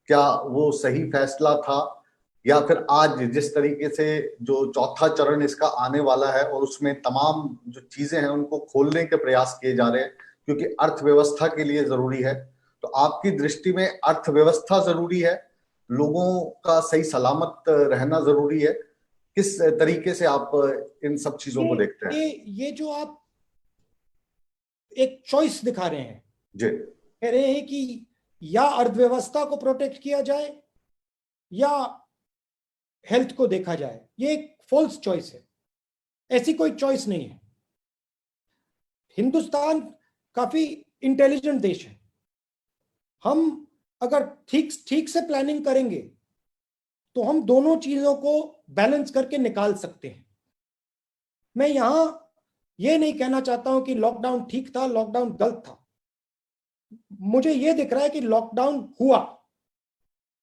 Speaker 11: क्या वो सही फैसला था, या फिर आज जिस तरीके से जो चौथा चरण इसका आने वाला है और उसमें तमाम जो चीजें हैं उनको खोलने के प्रयास किए जा रहे हैं क्योंकि अर्थव्यवस्था के लिए जरूरी है। तो आपकी दृष्टि में अर्थव्यवस्था जरूरी है, लोगों का सही सलामत रहना जरूरी है, किस तरीके से आप इन सब चीजों को देखते हैं?
Speaker 1: ये जो आप एक चॉइस दिखा रहे हैं
Speaker 11: जी,
Speaker 1: कह रहे हैं कि या अर्थव्यवस्था को प्रोटेक्ट किया जाए या हेल्थ को देखा जाए, ये एक फॉल्स चॉइस है। ऐसी कोई चॉइस नहीं है। हिंदुस्तान काफी इंटेलिजेंट देश है। हम अगर ठीक से प्लानिंग करेंगे तो हम दोनों चीजों को बैलेंस करके निकाल सकते हैं। मैं यहां यह नहीं कहना चाहता हूं कि लॉकडाउन ठीक था, लॉकडाउन गलत था। मुझे यह दिख रहा है कि लॉकडाउन हुआ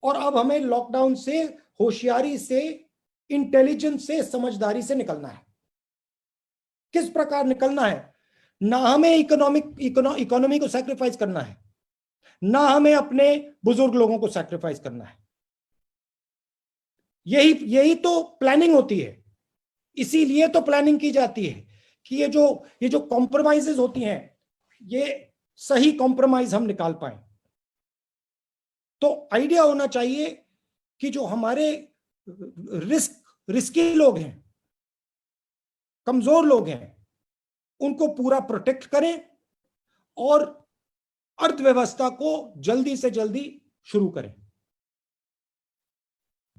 Speaker 1: और अब हमें लॉकडाउन से होशियारी से, इंटेलिजेंस से, समझदारी से निकलना है। किस प्रकार निकलना है? ना हमें इकोनॉमी को सैक्रिफाइस करना है, ना हमें अपने बुजुर्ग लोगों को सैक्रिफाइस करना है। यही तो प्लानिंग होती है। इसीलिए तो प्लानिंग की जाती है कि ये जो कॉम्प्रोमाइजेस होती हैं, ये सही कॉम्प्रोमाइज हम निकाल पाए। तो आइडिया होना चाहिए कि जो हमारे रिस्की लोग हैं, कमजोर लोग हैं, उनको पूरा प्रोटेक्ट करें और अर्थव्यवस्था को जल्दी से जल्दी शुरू करें।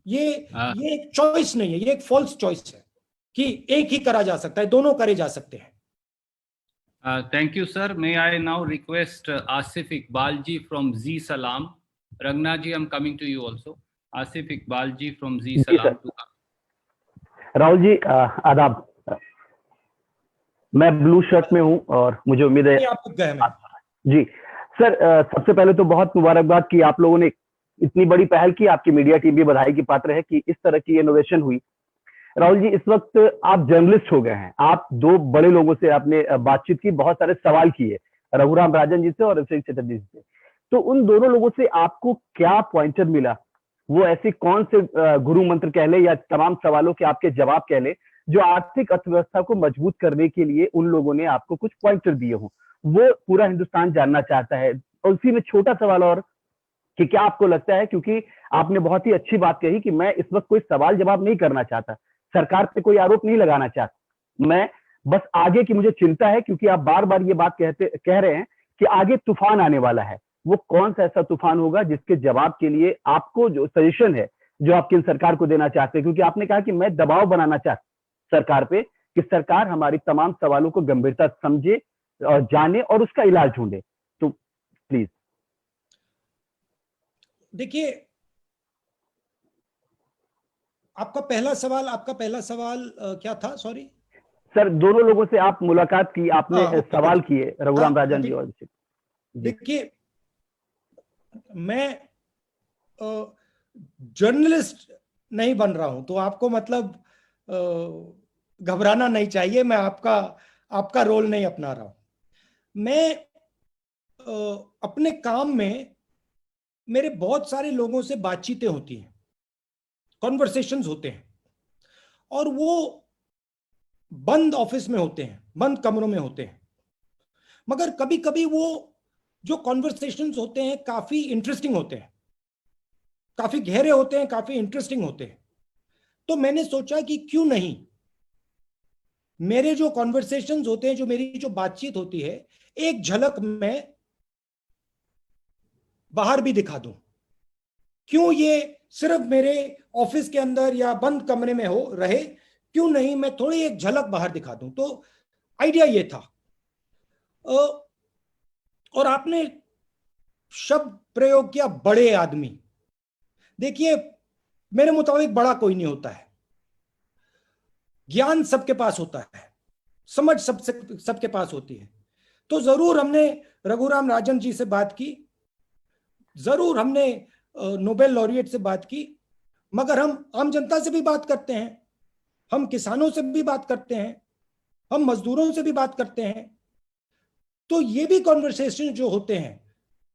Speaker 1: ये एक चॉइस नहीं है, ये एक फॉल्स चॉइस है कि एक ही करा जा सकता है, दोनों करे जा सकते हैं।
Speaker 2: Thank you, sir. May I now request Asif Iqbal ji from Z Salam. Ragna ji, I'm coming to you also. Asif Iqbal ji from Z Salam to come.
Speaker 12: Rahul ji आदाब, मैं ब्लू शर्ट में हूं और मुझे उम्मीद है जी सर, सबसे पहले तो बहुत मुबारकबाद कि आप लोगों ने इतनी बड़ी पहल की, आपकी मीडिया टीम भी बधाई की पात्र है कि इस तरह की इनोवेशन हुई। राहुल जी, इस वक्त आप जर्नलिस्ट हो गए हैं, आप दो बड़े लोगों से आपने बातचीत की, बहुत सारे सवाल किए, रघुराम राजन जी से और अभिषेक चटर्जी से, तो उन दोनों लोगों से आपको क्या पॉइंटर मिला? वो ऐसे कौन से गुरु मंत्र कह ले या तमाम सवालों के आपके जवाब कह ले जो आर्थिक अर्थव्यवस्था को मजबूत करने के लिए उन लोगों ने आपको कुछ पॉइंटर दिए हों? वो पूरा हिंदुस्तान जानना चाहता है। और उसी में छोटा सवाल और कि क्या आपको लगता है, क्योंकि आपने बहुत ही अच्छी बात कही कि मैं इस वक्त कोई सवाल जवाब नहीं करना चाहता, सरकार पे कोई आरोप नहीं लगाना चाहता, मैं बस आगे की मुझे चिंता है, क्योंकि आप बार बार ये बात कह रहे हैं कि आगे तूफान आने वाला है। वो कौन सा ऐसा तूफान होगा जिसके जवाब के लिए आपको जो सजेशन है जो आप केंद्र सरकार को देना चाहते हैं? क्योंकि आपने कहा कि मैं दबाव बनाना चाहता सरकार पे कि सरकार हमारी तमाम सवालों को गंभीरता समझे और जाने और उसका इलाज ढूंढे, तो प्लीज।
Speaker 1: देखिए, आपका पहला सवाल क्या था? सॉरी
Speaker 12: सर, दोनों लोगों से आप मुलाकात की, आपने सवाल किए, रघुराम राजन जी और
Speaker 1: देखिए, मैं जर्नलिस्ट नहीं बन रहा हूं, तो आपको मतलब घबराना नहीं चाहिए, मैं आपका रोल नहीं अपना रहा हूं। मैं अपने काम में मेरे बहुत सारे लोगों से बातचीतें होती हैं, कॉन्वर्सेशंस होते हैं, और वो बंद ऑफिस में होते हैं, बंद कमरों में होते हैं, मगर कभी कभी वो जो कॉन्वर्सेशंस होते हैं काफी इंटरेस्टिंग होते हैं, काफी गहरे होते हैं, काफी इंटरेस्टिंग होते हैं। तो मैंने सोचा कि क्यों नहीं मेरे जो कॉन्वर्सेशंस होते हैं, जो मेरी जो बातचीत होती है, एक झलक मैं बाहर भी दिखा दूं। क्यों ये सिर्फ मेरे ऑफिस के अंदर या बंद कमरे में रहे, क्यों नहीं मैं थोड़ी एक झलक बाहर दिखा दूं? तो आइडिया ये था। और आपने शब्द प्रयोग किया बड़े आदमी। देखिए, मेरे मुताबिक बड़ा कोई नहीं होता है, ज्ञान सबके पास होता है, समझ सबके पास होती है। तो जरूर हमने रघुराम राजन जी से बात की, जरूर हमने नोबेल लॉरिएट से बात की, मगर हम आम जनता से भी बात करते हैं, हम किसानों से भी बात करते हैं, हम मजदूरों से भी बात करते हैं। तो ये भी कॉन्वर्सेशन जो होते हैं,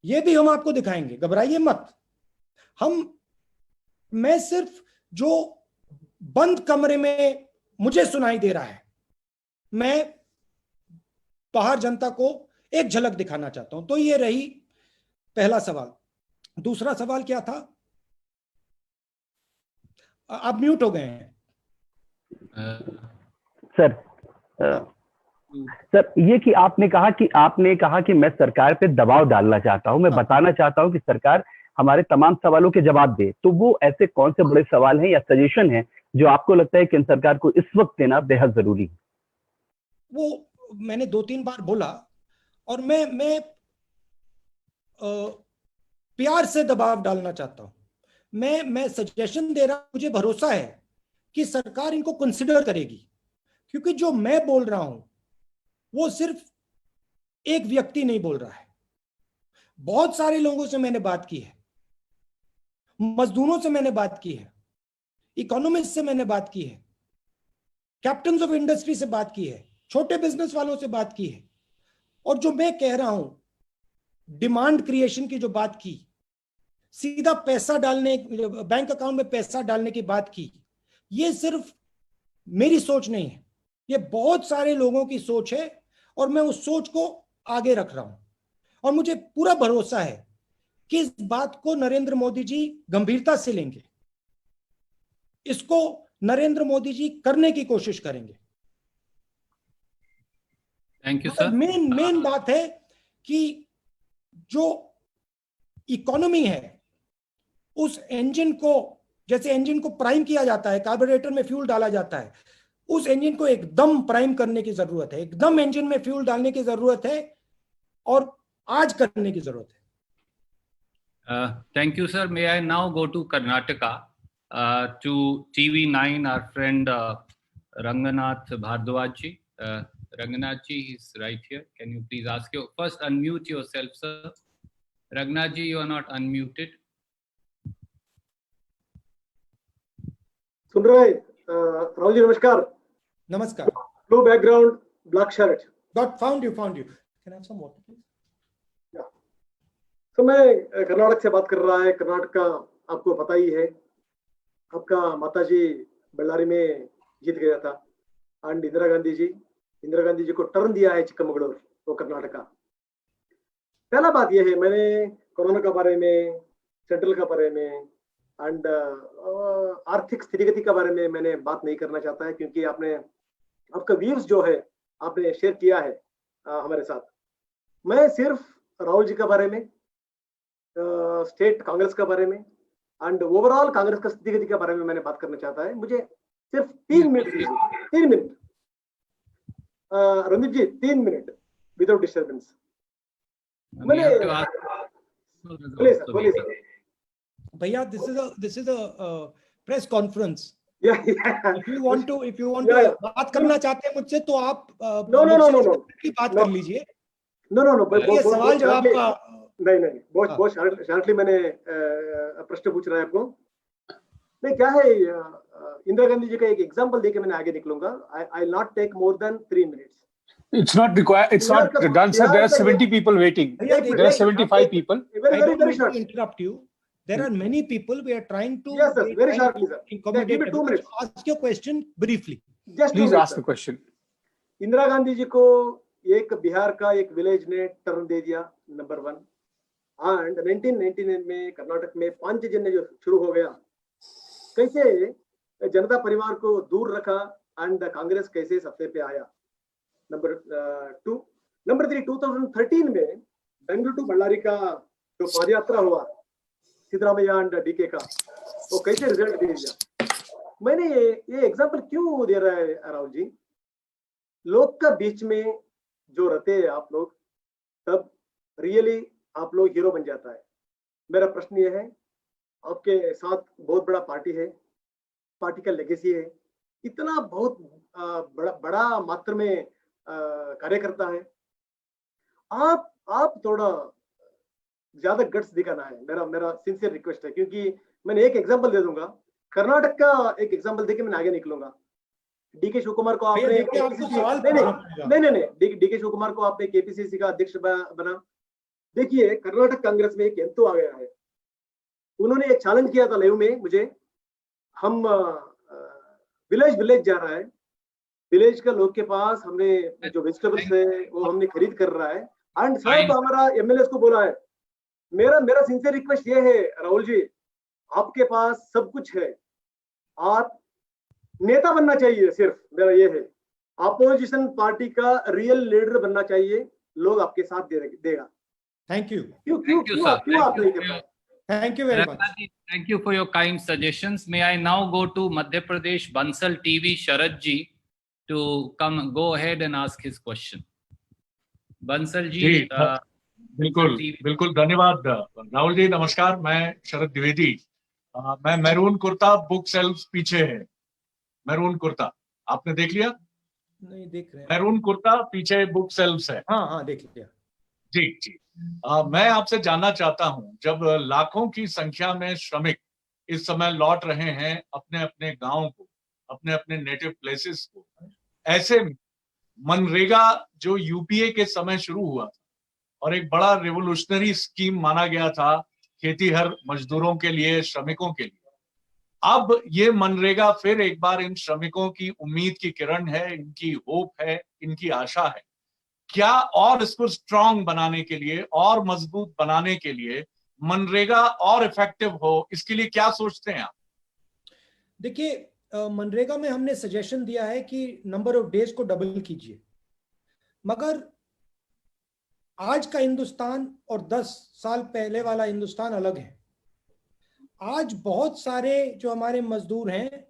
Speaker 1: ये भी हम आपको दिखाएंगे, घबराइए मत। मैं सिर्फ जो बंद कमरे में मुझे सुनाई दे रहा है, मैं बाहर जनता को एक झलक दिखाना चाहता हूं। तो ये रही पहला सवाल। दूसरा सवाल क्या था? आप म्यूट हो गए हैं
Speaker 12: सर। ये कि आपने कहा कि मैं सरकार पे दबाव डालना चाहता हूं, मैं बताना चाहता हूं कि सरकार हमारे तमाम सवालों के जवाब दे। तो वो ऐसे कौन से बड़े सवाल हैं या सजेशन हैं जो आपको लगता है केंद्र सरकार को इस वक्त देना बेहद जरूरी है?
Speaker 1: वो मैंने 2-3 बार बोला, और मैं प्यार से दबाव डालना चाहता हूं। मैं सजेशन दे रहा हूं, मुझे भरोसा है कि सरकार इनको कंसिडर करेगी, क्योंकि जो मैं बोल रहा हूं वो सिर्फ एक व्यक्ति नहीं बोल रहा है, बहुत सारे लोगों से मैंने बात की है, मजदूरों से मैंने बात की है, इकोनॉमिस्ट से मैंने बात की है, कैप्टन्स ऑफ इंडस्ट्री से बात की है, छोटे बिजनेस वालों से बात की है। और जो मैं कह रहा हूं, डिमांड क्रिएशन की जो बात की, सीधा पैसा डालने, बैंक अकाउंट में पैसा डालने की बात की, ये सिर्फ मेरी सोच नहीं है, ये बहुत सारे लोगों की सोच है, और मैं उस सोच को आगे रख रहा हूं। और मुझे पूरा भरोसा है कि इस बात को नरेंद्र मोदी जी गंभीरता से लेंगे, इसको नरेंद्र मोदी जी करने की कोशिश करेंगे।
Speaker 2: Thank you sir.
Speaker 1: मेन बात है कि जो इकोनॉमी है, उस इंजन को, जैसे इंजन को प्राइम किया जाता है, कार्बोरेटर में फ्यूल डाला जाता है, उस इंजन को एकदम प्राइम करने की जरूरत है, एकदम इंजन में फ्यूल डालने की जरूरत है, और आज करने की जरूरत है।
Speaker 2: Thank you, sir. May I now go to Karnataka to TV9, our friend Ranganath Bhardwaj ji. Ranganath ji is right here. Can you please ask you first unmute yourself, sir? Ranganath ji, you are not unmuted.
Speaker 13: सुन रहे हैं? राहुल जी नमस्कार.
Speaker 1: नमस्कार.
Speaker 13: Blue background, black shirt.
Speaker 1: Found you. Can I have some water, please?
Speaker 13: Yeah. तो मैं कर्नाटक से बात कर रहा है. कर्नाटक का आपको पता ही है. आपका माताजी बल्लारी में जीत गया था. एंड इंदिरा गांधी जी को टर्न दिया है चिक्कमगलूर, वो कर्नाटक का. पहला बात यह है, मैंने कोरोना के बारे में, सेंट्रल के बारे में एंड आर्थिक स्थितिगति के बारे में मैंने बात नहीं करना चाहता है, क्योंकि आपका व्यूज जो है आपने शेयर किया है हमारे साथ. मैं सिर्फ राहुल जी के बारे में, स्टेट कांग्रेस के बारे में एंड ओवरऑल कांग्रेस का स्थितिगति के बारे में मैंने बात करना चाहता है. मुझे सिर्फ 3 मिनट रणदीप जी, 3 मिनट विदाउट डिस्टर्बेंस. मैंने बोलिए सर.
Speaker 1: भैया, this is a press conference.
Speaker 13: Yeah.
Speaker 1: If you want to बात करना चाहते हैं मुझसे तो आप
Speaker 13: No.
Speaker 1: बात कर लीजिए.
Speaker 13: No.
Speaker 1: ये सवाल जवाब का
Speaker 13: नहीं. बहुत शार्टली मैंने प्रश्न पूछ रहा है आपको. नहीं, क्या है, इंदिरा गांधी जी का एक एग्जांपल देके मैंने आगे निकलूंगा. I will not take more than 3 minutes.
Speaker 4: It's not required. It's not done, sir. There are 70 people waiting. There are 75 people.
Speaker 13: Very short.
Speaker 1: Interrupt you. There are many people. We are trying to.
Speaker 13: Yes, sir. Very shortly, sir.
Speaker 1: Give me 2 minutes. Ask your question briefly.
Speaker 4: Please ask the question.
Speaker 13: Indira Gandhi ji को एक बिहार का एक village ने turn दे दिया, number 1. And 1999 में कर्नाटक में 5 जन जो शुरू हो गया, कैसे जनता परिवार को दूर रखा एंड कांग्रेस कैसे सत्ते पे आया, नंबर 2. नंबर 3, 2013 में बेंगलुरु टू बल्लारी का जो पदयात्रा हुआ सिद्धरामैया एंड डीके का, वो कैसे रिजल्ट दे दिया. मैंने ये एग्जांपल क्यों दे रहा है राहुल जी, लोग का बीच में जो रहते हैं आप लोग, तब रियली आप लोग हीरो बन जाता है. मेरा प्रश्न ये है, आपके साथ बहुत बड़ा पार्टी है, पार्टी का लेगेसी है, इतना बहुत बड़ा मात्रा में कार्यकर्ता है. आप थोड़ा ज्यादा गट्स दिखाना है, मेरा सिंसियर रिक्वेस्ट है. क्योंकि मैंने एक एग्जांपल दे दूंगा, कर्नाटक का एक एग्जांपल देके मैं आगे निकलूंगा. डीके शिवकुमार को आपने नहीं, डीके शिवकुमार को आपने केपीसीसी का अध्यक्ष बना. देखिए, कर्नाटक कांग्रेस में एक एंतो आ गया है. उन्होंने एक चैलेंज किया था लाइव में मुझे, हम विलेज जा रहा है, विलेज का लोग के पास हमने जो वेजिटेबल्स है वो हमने खरीद कर रहा है. एंड सब हमारा एमएलए को बोला है. मेरा सिंसियर रिक्वेस्ट ये है राहुल जी, आपके पास सब कुछ है, आप नेता बनना चाहिए. सिर्फ मेरा ये है, अपोजिशन पार्टी का रियल लीडर बनना चाहिए, लोग आपके साथ देगा.
Speaker 1: Thank you.
Speaker 13: क्यों आप नहीं कर पाए?
Speaker 1: Thank you very much.
Speaker 2: Thank you for your kind suggestions. May I now go to Madhya Pradesh Bansal TV Sharad ji to go ahead and ask his question. Bansal ji.
Speaker 14: बिल्कुल धन्यवाद राहुल जी. नमस्कार, मैं शरद द्विवेदी. मैं मैरून कुर्ता, बुक सेल्फ पीछे है. Maroon kurta आपने देख लिया?
Speaker 1: नहीं देख रहे हैं.
Speaker 14: मैरून कुर्ता पीछे बुक सेल्फ है.
Speaker 1: हाँ देख लिया.
Speaker 14: जी. मैं आपसे जानना चाहता हूं, जब लाखों की संख्या में श्रमिक इस समय लौट रहे हैं अपने अपने गांव को, अपने अपने नेटिव प्लेसेस को, ऐसे में मनरेगा जो यूपीए के समय शुरू हुआ था और एक बड़ा रिवोल्यूशनरी स्कीम माना गया था खेतीहर मजदूरों के लिए, श्रमिकों के लिए, अब ये मनरेगा फिर एक बार इन श्रमिकों की उम्मीद की किरण है, इनकी होप है, इनकी आशा है. क्या और इसको स्ट्रांग बनाने के लिए और मजबूत बनाने के लिए मनरेगा और इफेक्टिव हो, इसके लिए क्या सोचते हैं आप?
Speaker 1: देखिए, मनरेगा में हमने सजेशन दिया है कि नंबर ऑफ डेज को डबल कीजिए, मगर आज का हिंदुस्तान और 10 साल पहले वाला हिंदुस्तान अलग है. आज बहुत सारे जो हमारे मजदूर हैं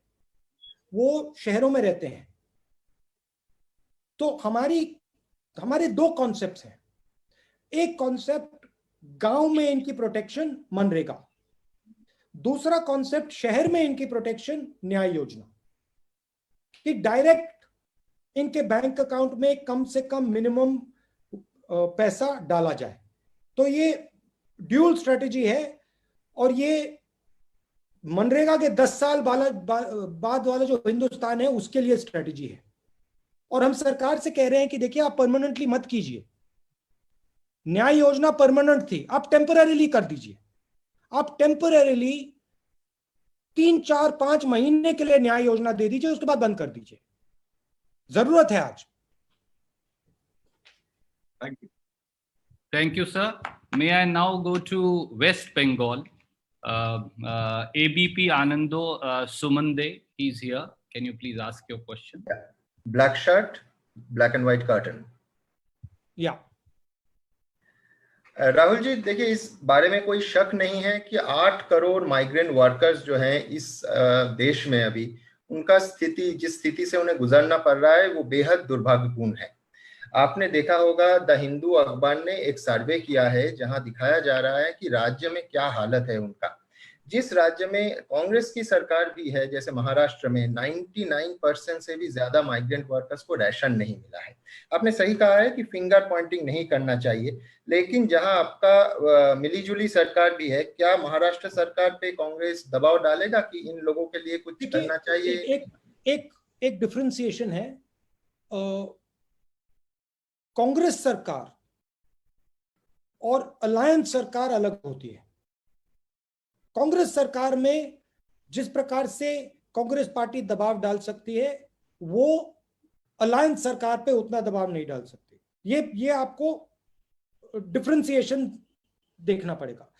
Speaker 1: वो शहरों में रहते हैं. तो हमारे 2 कॉन्सेप्ट्स हैं. एक कॉन्सेप्ट गांव में इनकी प्रोटेक्शन, मनरेगा. दूसरा कॉन्सेप्ट शहर में इनकी प्रोटेक्शन, न्याय योजना. कि डायरेक्ट इनके बैंक अकाउंट में कम से कम मिनिमम पैसा डाला जाए। तो ये ड्यूल स्ट्रेटेजी है और ये मनरेगा के 10 साल बाद वाला जो हिंदुस्तान है उसके लिए स्ट्रेटेजी है। और हम सरकार से कह रहे हैं कि देखिए आप परमानेंटली मत कीजिए, न्याय योजना परमानेंट थी, आप टेम्पररीली कर दीजिए। आप टेम्पररीली 3, 4, 5 महीने के लिए न्याय योजना दे दीजिए, उसके बाद बंद कर दीजिए, जरूरत है आज।
Speaker 2: Thank you, sir. May I now go to West Bengal? ABP Anando Sumande, he's here. Can you please ask your question?
Speaker 15: Yeah. Black shirt, black and white curtain.
Speaker 1: Yeah.
Speaker 15: Rahul ji, देखिए इस बारे में कोई शक नहीं है कि 8 करोड़ माइग्रेंट वर्कर्स जो हैं इस देश में अभी उनका स्थिति, जिस स्थिति से उन्हें गुजरना पड़ रहा है वो बेहद दुर्भाग्यपूर्ण है। आपने देखा होगा द हिंदू अखबार ने एक सर्वे किया है जहां दिखाया जा रहा है कि राज्य में क्या हालत है उनका। जिस राज्य में कांग्रेस की सरकार भी है, जैसे महाराष्ट्र में 99% से भी ज्यादा माइग्रेंट वर्कर्स को राशन नहीं मिला है। आपने सही कहा है कि फिंगर पॉइंटिंग नहीं करना चाहिए, लेकिन जहां आपका मिलीजुली सरकार भी है, क्या महाराष्ट्र सरकार पे कांग्रेस दबाव डालेगा कि इन लोगों के लिए कुछ करना चाहिए?
Speaker 1: एक डिफरेंशिएशन है। कांग्रेस सरकार और अलायंस सरकार अलग होती है। कांग्रेस सरकार में जिस प्रकार से कांग्रेस पार्टी दबाव डाल सकती है, वो अलायंस सरकार पे उतना दबाव नहीं डाल सकती। ये आपको डिफरेंशिएशन देखना पड़ेगा।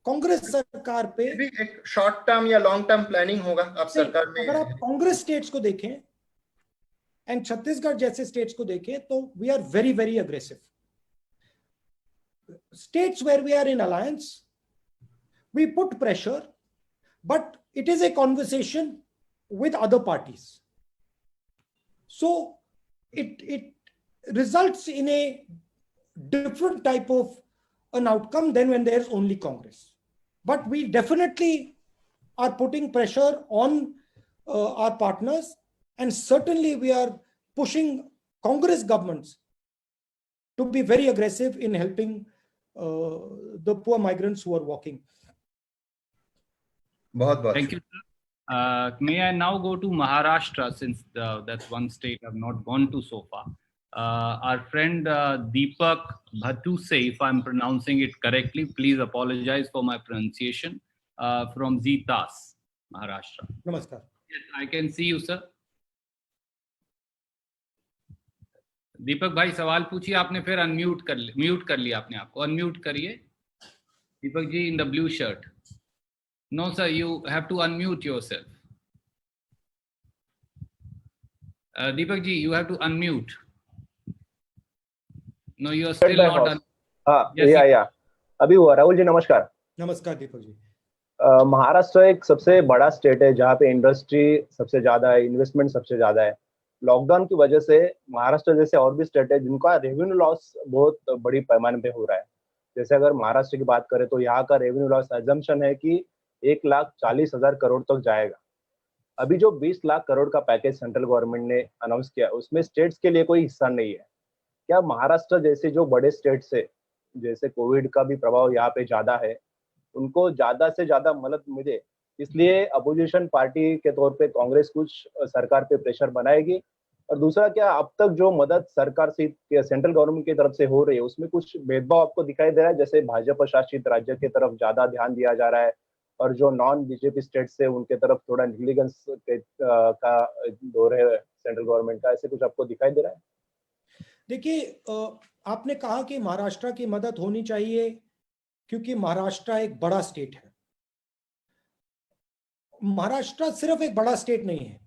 Speaker 1: कांग्रेस सरकार पे
Speaker 15: भी एक शॉर्ट टर्म या लॉन्ग टर्म प्लानिंग होगा आप सरकार में।
Speaker 1: अगर आप कांग्रेस स्टेट्स को देखें एंड छत्तीसगढ़ जैसे स्टेट्स को देखें तो we are very very aggressive. States where we are in alliance, we put pressure, but it is a conversation with other parties. So it results in a different type of an outcome than when there is only Congress. But we definitely are putting pressure on our partners, and certainly we are pushing Congress governments to be very aggressive in helping the poor migrants who are walking.
Speaker 2: Thank you, sir. May I now go to Maharashtra, since that's one state I've not gone to so far. Our friend Deepak Bhatuse, if I'm pronouncing it correctly, please apologize for my pronunciation, from Zitas, Maharashtra.
Speaker 1: Namaskar.
Speaker 2: Yes, I can see you, sir. दीपक भाई सवाल पूछिए। आपने फिर mute कर लिया अपने आप को। अनम्यूट करिए Deepak ji in the blue shirt. No, sir, you have to unmute yourself. Deepak ji, you have to unmute. No, you are still not.
Speaker 16: या अभी हुआ। राहुल जी नमस्कार।
Speaker 1: नमस्कार दीपक जी।
Speaker 16: महाराष्ट्र एक सबसे बड़ा स्टेट है जहाँ पे इंडस्ट्री सबसे ज्यादा है, इन्वेस्टमेंट सबसे ज्यादा है। लॉकडाउन की वजह से महाराष्ट्र जैसे और भी स्टेट है जिनका रेवेन्यू लॉस बहुत बड़ी पैमाने पे हो रहा है। जैसे अगर महाराष्ट्र की बात करें तो यहाँ का रेवेन्यू लॉस अजम्पशन है कि 1,40,000 करोड़ तक जाएगा। अभी जो 20 लाख करोड़ का पैकेज सेंट्रल गवर्नमेंट ने अनाउंस किया उसमें स्टेट्स के लिए कोई हिस्सा नहीं है। क्या महाराष्ट्र जैसे जो बड़े स्टेट से, जैसे कोविड का भी प्रभाव यहाँ पे ज्यादा है, उनको ज्यादा से ज्यादा मदद मिले, इसलिए अपोजिशन पार्टी के तौर पे कांग्रेस कुछ सरकार पे प्रेशर बनाएगी? और दूसरा, क्या अब तक जो मदद सरकार से सेंट्रल गवर्नमेंट की तरफ से हो रही है उसमें कुछ भेदभाव आपको दिखाई दे रहा है? जैसे भाजपा शासित राज्य की तरफ ज्यादा ध्यान दिया जा रहा है और जो नॉन बीजेपी स्टेट से उनके तरफ थोड़ा निगलिजेंस का दौर है सेंट्रल गवर्नमेंट का, ऐसे कुछ आपको दिखाई दे रहा है?
Speaker 1: देखिए, आपने कहा कि महाराष्ट्र की मदद होनी चाहिए क्योंकि महाराष्ट्र एक बड़ा स्टेट है। महाराष्ट्र सिर्फ एक बड़ा स्टेट नहीं है,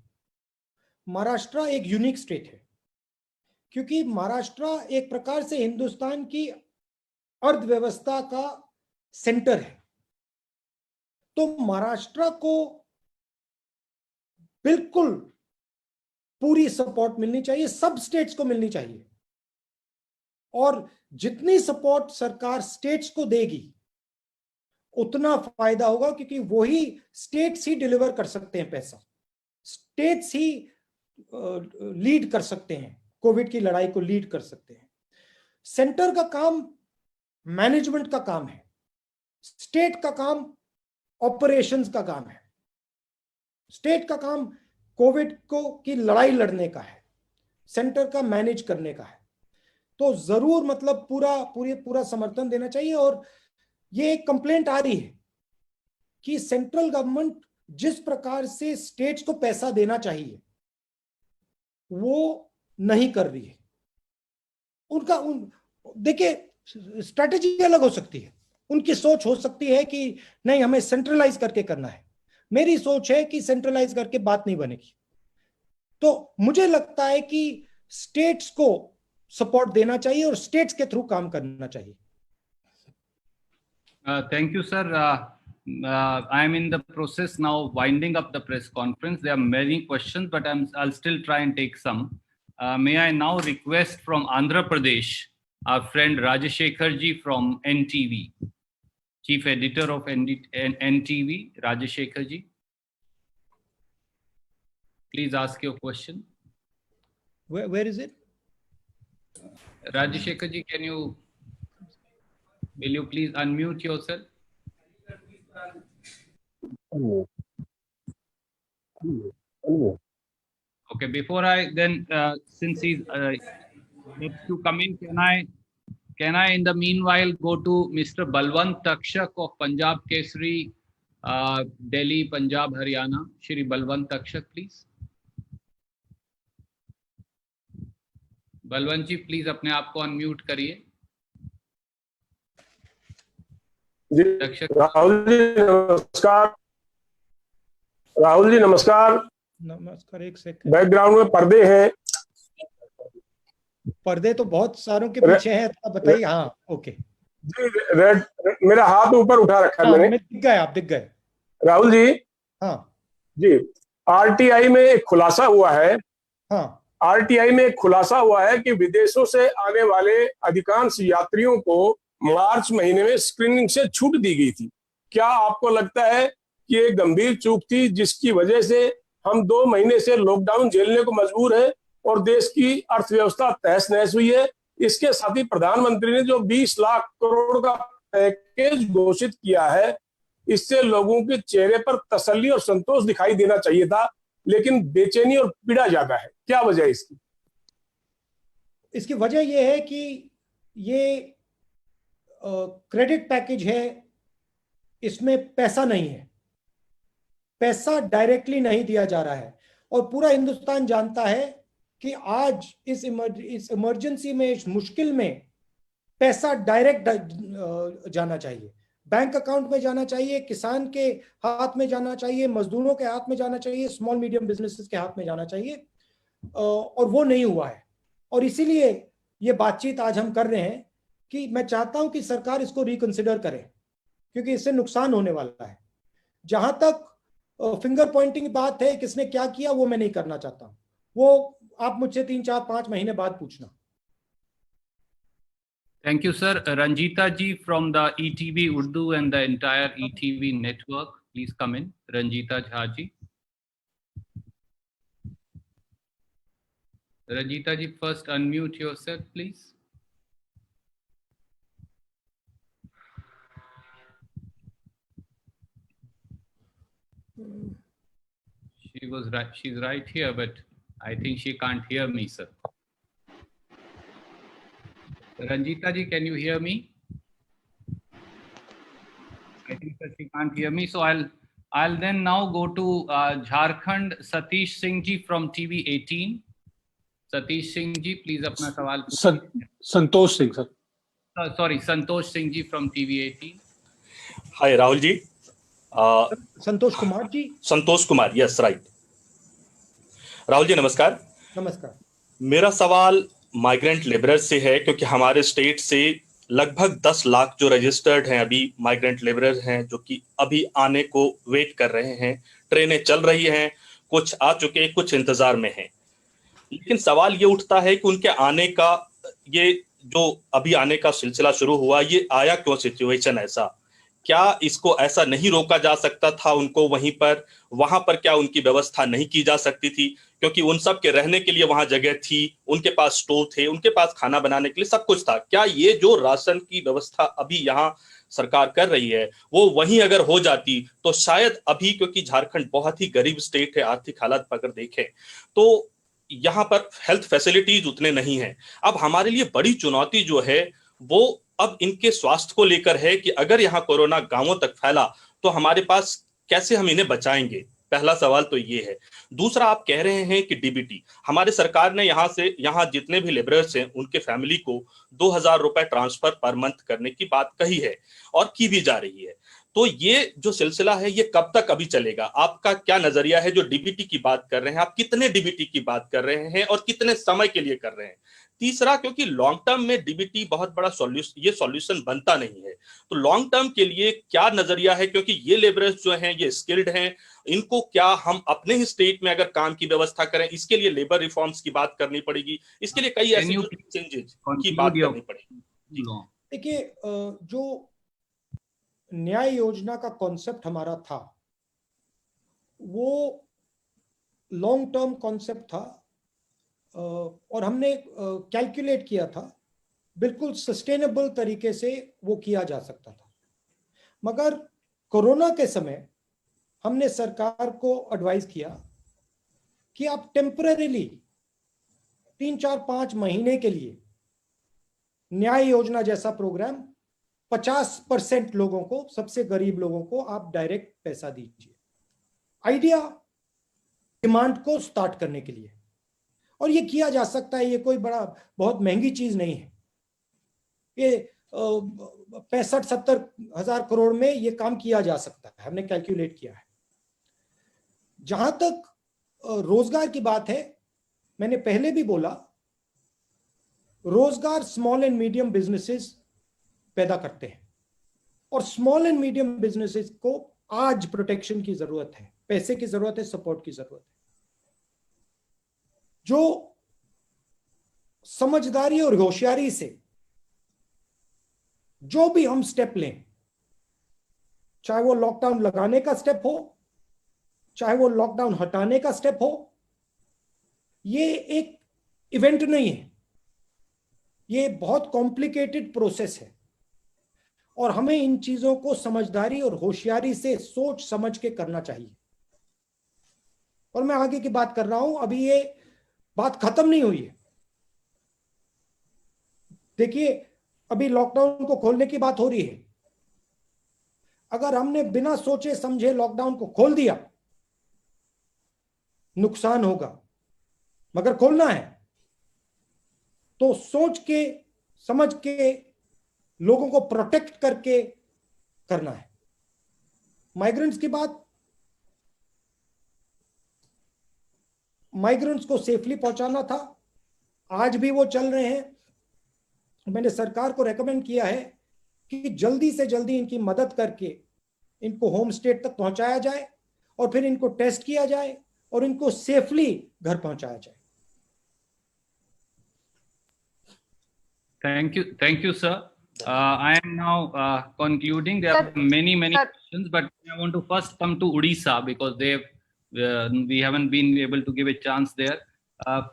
Speaker 1: महाराष्ट्र एक यूनिक स्टेट है क्योंकि महाराष्ट्र एक प्रकार से हिंदुस्तान की अर्थव्यवस्था का सेंटर है। तो महाराष्ट्र को बिल्कुल पूरी सपोर्ट मिलनी चाहिए, सब स्टेट्स को मिलनी चाहिए। और जितनी सपोर्ट सरकार स्टेट्स को देगी उतना फायदा होगा क्योंकि वही स्टेट्स ही डिलीवर कर सकते हैं पैसा। स्टेट्स ही लीड कर सकते हैं, कोविड की लड़ाई को लीड कर सकते हैं। सेंटर का काम मैनेजमेंट का काम है, स्टेट का काम ऑपरेशंस का काम है। स्टेट का काम कोविड को की लड़ाई लड़ने का है, सेंटर का मैनेज करने का है। तो जरूर मतलब पूरा समर्थन देना चाहिए। और ये एक कंप्लेंट आ रही है कि सेंट्रल गवर्नमेंट जिस प्रकार से स्टेट्स को पैसा देना चाहिए वो नहीं कर रही है। देखिए स्ट्रैटेजी अलग हो सकती है, उनकी सोच हो सकती है कि नहीं हमें सेंट्रलाइज करके करना है। मेरी सोच है कि सेंट्रलाइज करके बात नहीं बनेगी। तो मुझे लगता है कि स्टेट्स को सपोर्ट देना चाहिए और स्टेट्स के थ्रू काम करना चाहिए।
Speaker 2: Thank you, sir. I am in the process now winding up the press conference. There are many questions, but I'll still try and take some. May I now request from Andhra Pradesh, our friend Rajashekhar ji from NTV, Chief Editor of NTV, Rajashekhar ji. Please ask your question.
Speaker 1: Where is it?
Speaker 2: Rajashekhar ji, will you please unmute yourself? Okay, before I then, since he's needs to come in, can I in the meanwhile go to Mr. Balwant Takshak of Punjab Kesari, Delhi, Punjab, Haryana. Shri Balwant Takshak, please. Balwant ji please अपने आप को unmute करिए।
Speaker 17: राहुल जी नमस्कार।
Speaker 1: नमस्कार। एक second,
Speaker 17: background में पर्दे हैं।
Speaker 1: पर्दे तो बहुत सारों के पीछे हैं, बताइए। हाँ ओके
Speaker 17: जी, रेड मेरा हाथ ऊपर उठा रखा है मैंने।
Speaker 1: दिख गए, आप दिख गए
Speaker 17: राहुल जी।
Speaker 1: हाँ
Speaker 17: जी, आरटीआई में एक खुलासा हुआ है।
Speaker 1: हाँ,
Speaker 17: आरटीआई में एक खुलासा हुआ है कि विदेशों से आने वाले अधिकांश यात्रियों को मार्च महीने में स्क्रीनिंग से छूट दी गई थी। क्या आपको लगता है कि ये गंभीर चूक थी जिसकी वजह से हम 2 महीने से लॉकडाउन झेलने को मजबूर है और देश की अर्थव्यवस्था तहस नहस हुई है? इसके साथ ही प्रधानमंत्री ने जो 20 लाख करोड़ का पैकेज घोषित किया है, इससे लोगों के चेहरे पर तसल्ली और संतोष दिखाई देना चाहिए था, लेकिन बेचैनी और पीड़ा ज्यादा है। क्या वजह है इसकी?
Speaker 1: इसकी वजह यह है कि ये क्रेडिट पैकेज है, इसमें पैसा नहीं है, पैसा डायरेक्टली नहीं दिया जा रहा है। और पूरा हिंदुस्तान जानता है कि आज इस इमरजेंसी में, इस मुश्किल में पैसा डायरेक्ट जाना चाहिए, बैंक अकाउंट में जाना चाहिए, किसान के हाथ में जाना चाहिए, मजदूरों के हाथ में जाना चाहिए, स्मॉल मीडियम बिजनेसेस के हाथ में जाना चाहिए, और वो नहीं हुआ है। और इसीलिए ये बातचीत आज हम कर रहे हैं कि मैं चाहता हूं कि सरकार इसको रिकंसिडर करे, क्योंकि इससे नुकसान होने वाला है। जहां तक फिंगर पॉइंटिंग बात है, किसने क्या किया, वो मैं नहीं करना चाहता। वो आप मुझसे 3, 4, 5 महीने बाद पूछना।
Speaker 2: Thank you, sir. Ranjita ji from the ETV Urdu and the entire ETV network, please come in. Ranjita Jha ji. Ranjita ji, first unmute yourself, please. She's right here, but I think she can't hear me, sir. Ranjita ji, can you hear me? I think that she can't hear me, so I'll then now go to Jharkhand. Satish Singh ji from TV 18. Satish Singh ji, please अपना सवाल पूछिए।
Speaker 4: Santosh Singh sir.
Speaker 2: Sorry, Santosh Singh ji from TV 18.
Speaker 18: Hi, Rahul ji.
Speaker 1: Santosh Kumar ji.
Speaker 18: Santosh Kumar, yes, right. Rahul ji नमस्कार।
Speaker 1: नमस्कार।
Speaker 18: मेरा सवाल migrant labourer से है, क्योंकि हमारे स्टेट से लगभग 10 लाख जो रजिस्टर्ड हैं अभी माइग्रेंट लेबरर हैं, जो कि अभी आने को वेट कर रहे हैं। ट्रेनें चल रही हैं, कुछ आ चुके, कुछ इंतजार में हैं। लेकिन सवाल ये उठता है कि उनके आने का, ये जो अभी आने का सिलसिला शुरू हुआ, ये आया क्यों सिचुएशन ऐसा? क्या इसको ऐसा नहीं रोका जा सकता था उनको वहीं पर? वहां पर क्या उनकी व्यवस्था नहीं की जा सकती थी? क्योंकि उन सब के रहने के लिए वहां जगह थी, उनके पास स्टोव थे, उनके पास खाना बनाने के लिए सब कुछ था। क्या ये जो राशन की व्यवस्था अभी यहाँ सरकार कर रही है वो वहीं अगर हो जाती तो शायद अभी, क्योंकि झारखंड बहुत ही गरीब स्टेट है, आर्थिक हालत अगर देखें तो यहाँ पर हेल्थ फैसिलिटीज उतने नहीं है। अब हमारे लिए बड़ी चुनौती जो है वो अब इनके स्वास्थ्य को लेकर है कि अगर यहाँ कोरोना गांवों तक फैला तो हमारे पास कैसे हम इन्हें बचाएंगे। पहला सवाल तो ये है। दूसरा, आप कह रहे हैं कि डीबीटी, हमारे सरकार ने यहाँ जितने भी लेबरर्स हैं उनके फैमिली को 2,000 रुपए ट्रांसफर पर मंथ करने की बात कही है और की भी जा रही है। तो ये जो सिलसिला है ये कब तक अभी चलेगा? आपका क्या नजरिया है? जो डीबीटी की बात कर रहे हैं आप, कितने डीबीटी की बात कर रहे हैं और कितने समय के लिए कर रहे हैं? तीसरा, क्योंकि लॉन्ग टर्म में डीबीटी बहुत बड़ा सॉल्यूशन बनता नहीं है, तो लॉन्ग टर्म के लिए क्या नजरिया है? क्योंकि ये लेबरर्स जो हैं ये स्किल्ड हैं, इनको क्या हम अपने ही स्टेट में अगर काम की व्यवस्था करें, इसके लिए लेबर रिफॉर्म्स की बात करनी पड़ेगी, इसके लिए कई ऐसे चेंजेस की बात करनी पड़ेगी।
Speaker 1: देखिए, जो न्याय योजना का कॉन्सेप्ट हमारा था वो लॉन्ग टर्म कॉन्सेप्ट था और हमने कैलकुलेट किया था, बिल्कुल सस्टेनेबल तरीके से वो किया जा सकता था। मगर कोरोना के समय हमने सरकार को एडवाइस किया कि आप टेम्परेरीली 3-4-5 महीने के लिए न्याय योजना जैसा प्रोग्राम 50% लोगों को, सबसे गरीब लोगों को आप डायरेक्ट पैसा दीजिए। आइडिया डिमांड को स्टार्ट करने के लिए, और ये किया जा सकता है, ये कोई बहुत महंगी चीज नहीं है। ये 65-70 हजार करोड़ में ये काम किया जा सकता है, हमने कैलकुलेट किया है। जहां तक रोजगार की बात है, मैंने पहले भी बोला, रोजगार स्मॉल एंड मीडियम बिजनेसेस पैदा करते हैं और स्मॉल एंड मीडियम बिजनेसेस को आज प्रोटेक्शन की जरूरत है, पैसे की जरूरत है, सपोर्ट की जरूरत है। जो समझदारी और होशियारी से जो भी हम स्टेप लें, चाहे वो लॉकडाउन लगाने का स्टेप हो, चाहे वो लॉकडाउन हटाने का स्टेप हो, ये एक इवेंट नहीं है, ये बहुत कॉम्प्लिकेटेड प्रोसेस है और हमें इन चीजों को समझदारी और होशियारी से सोच समझ के करना चाहिए। और मैं आगे की बात कर रहा हूं, अभी ये बात खत्म नहीं हुई है। देखिए, अभी लॉकडाउन को खोलने की बात हो रही है। अगर हमने बिना सोचे समझे लॉकडाउन को खोल दिया, नुकसान होगा। मगर खोलना है तो सोच के समझ के लोगों को प्रोटेक्ट करके करना है। माइग्रेंट्स की बात, माइग्रेंट्स को सेफली पहुंचाना था, आज भी वो चल रहे हैं। मैंने सरकार को रेकमेंड किया है कि जल्दी से जल्दी इनकी मदद करके इनको होम स्टेट तक पहुंचाया जाए और फिर इनको टेस्ट किया जाए और इनको सेफली घर पहुंचाया जाए।
Speaker 2: Thank you, sir. I am now concluding. There are many questions, but I want to first come to Odisha because we haven't been able to give a chance there.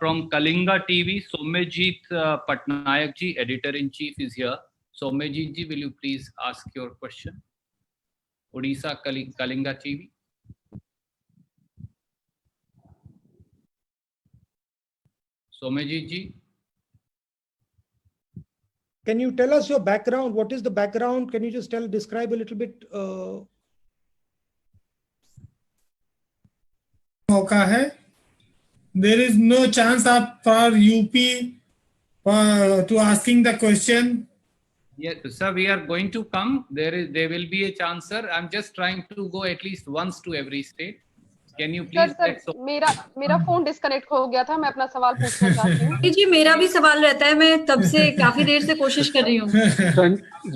Speaker 2: From Kalinga TV, Somejit Patnaik ji, editor-in-chief, is here. Somejit ji, will you please ask your question? Odisha Kalinga TV. Somejit ji.
Speaker 1: Can you tell us your background? What is the background? Can you just describe a little bit?
Speaker 19: मौका है. There is no chance for UP to asking the question.
Speaker 2: Yes, sir, we are going to come. There will be a chance, sir. I'm just trying to go at least once to every state. Can you please?
Speaker 20: Sir, मेरा phone disconnect हो गया था, मैं अपना सवाल पूछना चाहती हूँ।
Speaker 21: जी, मेरा भी सवाल रहता है, मैं तब से काफी देर से कोशिश कर रही हूँ।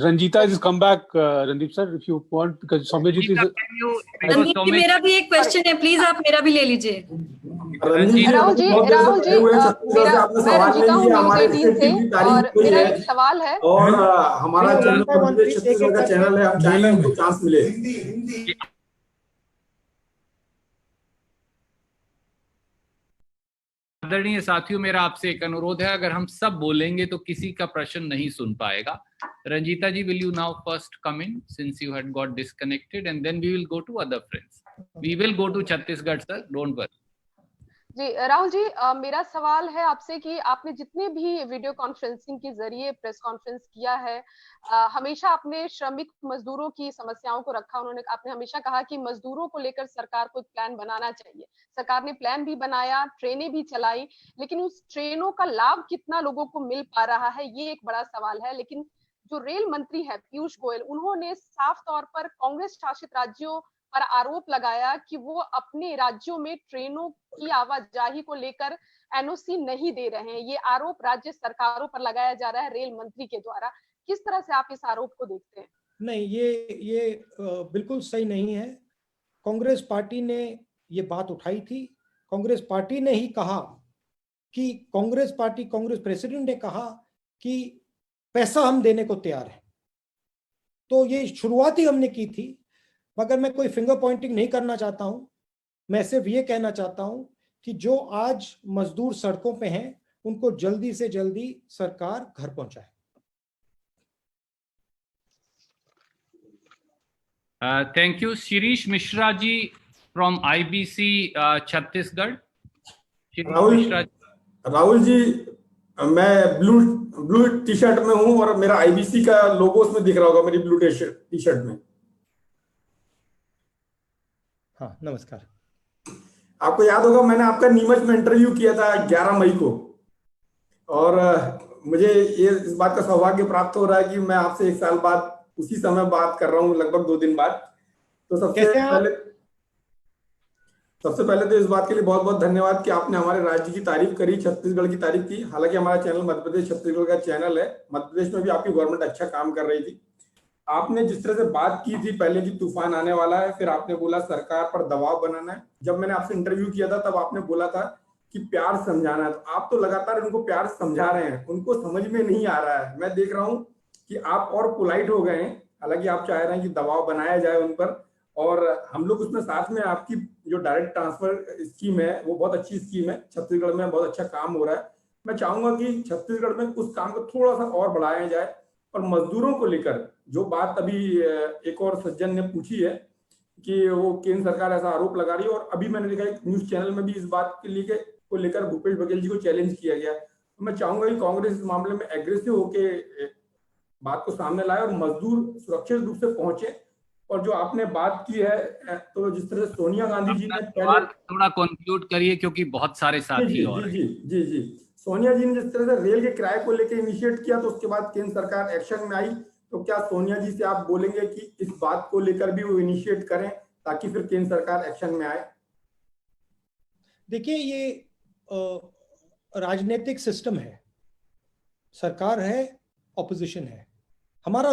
Speaker 4: Ranjita has come back, Randeep sir, if you want, because Somejit is.
Speaker 21: Randeep जी, मेरा भी एक क्वेश्चन है, प्लीज आप मेरा भी ले लीजिए।
Speaker 20: राहुल जी, मैं रंजीता हूँ न्यूज़ 18 से और मेरा एक सवाल है।
Speaker 22: और हमारा चैनल का चैनल है, हम चाहेंगे उनको चांस मिले।
Speaker 2: आदरणीय साथियों, मेरा आपसे एक अनुरोध है, अगर हम सब बोलेंगे तो किसी का प्रश्न नहीं सुन पाएगा। रंजीता जी, will you now first come in since you had got disconnected, and then we will go to other friends. We will go to Chhattisgarh, sir, don't worry.
Speaker 20: जी राहुल जी, मेरा सवाल है आपसे कि आपने जितने भी वीडियो कॉन्फ्रेंसिंग के जरिए प्रेस कॉन्फ्रेंस किया है, हमेशा आपने श्रमिक मजदूरों की समस्याओं को रखा। आपने हमेशा कहा कि मजदूरों को लेकर सरकार को एक प्लान बनाना चाहिए। सरकार ने प्लान भी बनाया, ट्रेनें भी चलाई, लेकिन उस ट्रेनों का लाभ कितना लोगों को मिल पा रहा है, ये एक बड़ा सवाल है। लेकिन जो रेल मंत्री है पीयूष गोयल, उन्होंने साफ तौर पर कांग्रेस शासित राज्यों पर आरोप लगाया कि वो अपने राज्यों में ट्रेनों की आवाजाही को लेकर एनओसी नहीं दे रहे हैं। ये आरोप राज्य सरकारों पर लगाया जा रहा है रेल मंत्री के द्वारा। किस तरह से आप इस आरोप को देखते हैं?
Speaker 1: नहीं, ये बिल्कुल सही नहीं है। कांग्रेस पार्टी ने ये बात उठाई थी। कांग्रेस पार्टी ने ही कहा कि कांग्रेस प्रेसिडेंट ने कहा कि पैसा हम देने को तैयार है। तो ये शुरुआत ही हमने की थी। मगर मैं कोई फिंगर पॉइंटिंग नहीं करना चाहता हूं। मैं सिर्फ ये कहना चाहता हूं कि जो आज मजदूर सड़कों पे हैं, उनको जल्दी से जल्दी सरकार घर पहुंचाए।
Speaker 2: Thank you. Shirish Mishra ji from IBC Chhattisgarh.
Speaker 22: Rahul ji, मैं ब्लू टी शर्ट में हूं और मेरा आईबीसी का लोगो उसमें दिख रहा होगा, मेरी ब्लू टी शर्ट में।
Speaker 1: हाँ, नमस्कार।
Speaker 22: आपको याद होगा मैंने आपका नीमच में इंटरव्यू किया था 11 मई को, और मुझे ये इस बात का सौभाग्य प्राप्त हो रहा है कि मैं आपसे 1 साल बाद उसी समय बात कर रहा हूँ, लगभग 2 दिन बाद। तो सबसे पहले तो इस बात के लिए बहुत बहुत धन्यवाद कि आपने हमारे राज्य की तारीफ करी, छत्तीसगढ़ की तारीफ की। हालांकि हमारा चैनल मध्य प्रदेश छत्तीसगढ़ का चैनल है। मध्य प्रदेश में भी आपकी गवर्नमेंट अच्छा काम कर रही थी। आपने जिस तरह से बात की थी पहले कि तूफान आने वाला है, फिर आपने बोला सरकार पर दबाव बनाना है। जब मैंने आपसे इंटरव्यू किया था तब आपने बोला था कि प्यार समझाना है। तो आप तो लगातार उनको प्यार समझा रहे हैं, उनको समझ में नहीं आ रहा है। मैं देख रहा हूँ कि आप और पोलाइट हो गए हैं। हालांकि आप चाह रहे हैं कि दबाव बनाया जाए उन पर, और हम लोग उसमें साथ में आपकी जो डायरेक्ट ट्रांसफर स्कीम है वो बहुत अच्छी स्कीम है। छत्तीसगढ़ में बहुत अच्छा काम हो रहा है। मैं चाहूंगा कि छत्तीसगढ़ में उस काम को थोड़ा सा और बढ़ाया जाए। और मजदूरों को लेकर जो बात अभी एक और सज्जन ने पूछी है कि वो केंद्र सरकार ऐसा आरोप लगा रही है, और अभी मैंने देखा एक न्यूज चैनल में भी इस बात को लेकर भूपेश बघेल जी को चैलेंज किया गया। तो मैं चाहूंगा कि कांग्रेस इस मामले में एग्रेसिव होके बात को सामने लाए और मजदूर सुरक्षित रूप से पहुंचे। और जो आपने बात की है, तो जिस तरह से सोनिया गांधी जी ने
Speaker 2: थोड़ा कंक्लूड करिए क्योंकि बहुत सारे साथी और
Speaker 22: जी सोनिया जी ने जिस तरह से रेल के किराए को लेकर इनिशिएट किया, तो उसके बाद केंद्र सरकार एक्शन में आई। तो क्या सोनिया जी से आप बोलेंगे कि इस बात को लेकर भी वो इनिशिएट करें ताकि फिर केंद्र सरकार एक्शन में आए?
Speaker 1: देखिए, ये राजनीतिक सिस्टम है। सरकार है, ऑपोजिशन है। हमारा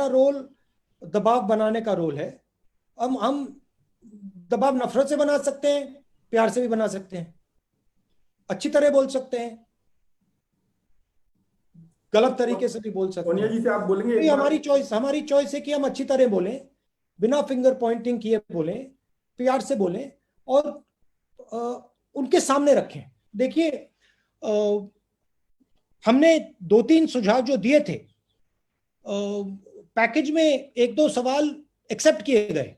Speaker 1: रोल दबाव बनाने का रोल है। हम दबाव नफरत से बना सकते हैं, प्यार से भी बना सकते हैं, अच्छी तरह बोल सकते हैं, गलत तरीके से भी बोल सकते हैं।
Speaker 22: सोनिया जी से आप बोलेंगे?
Speaker 1: ये हमारी चॉइस है कि हम अच्छी तरह बोलें, बिना फिंगर पॉइंटिंग किए बोलें, प्यार से बोलें और उनके सामने रखें। देखिए, हमने 2-3 सुझाव जो दिए थे, पैकेज में 1-2 सवाल एक्सेप्ट किए गए,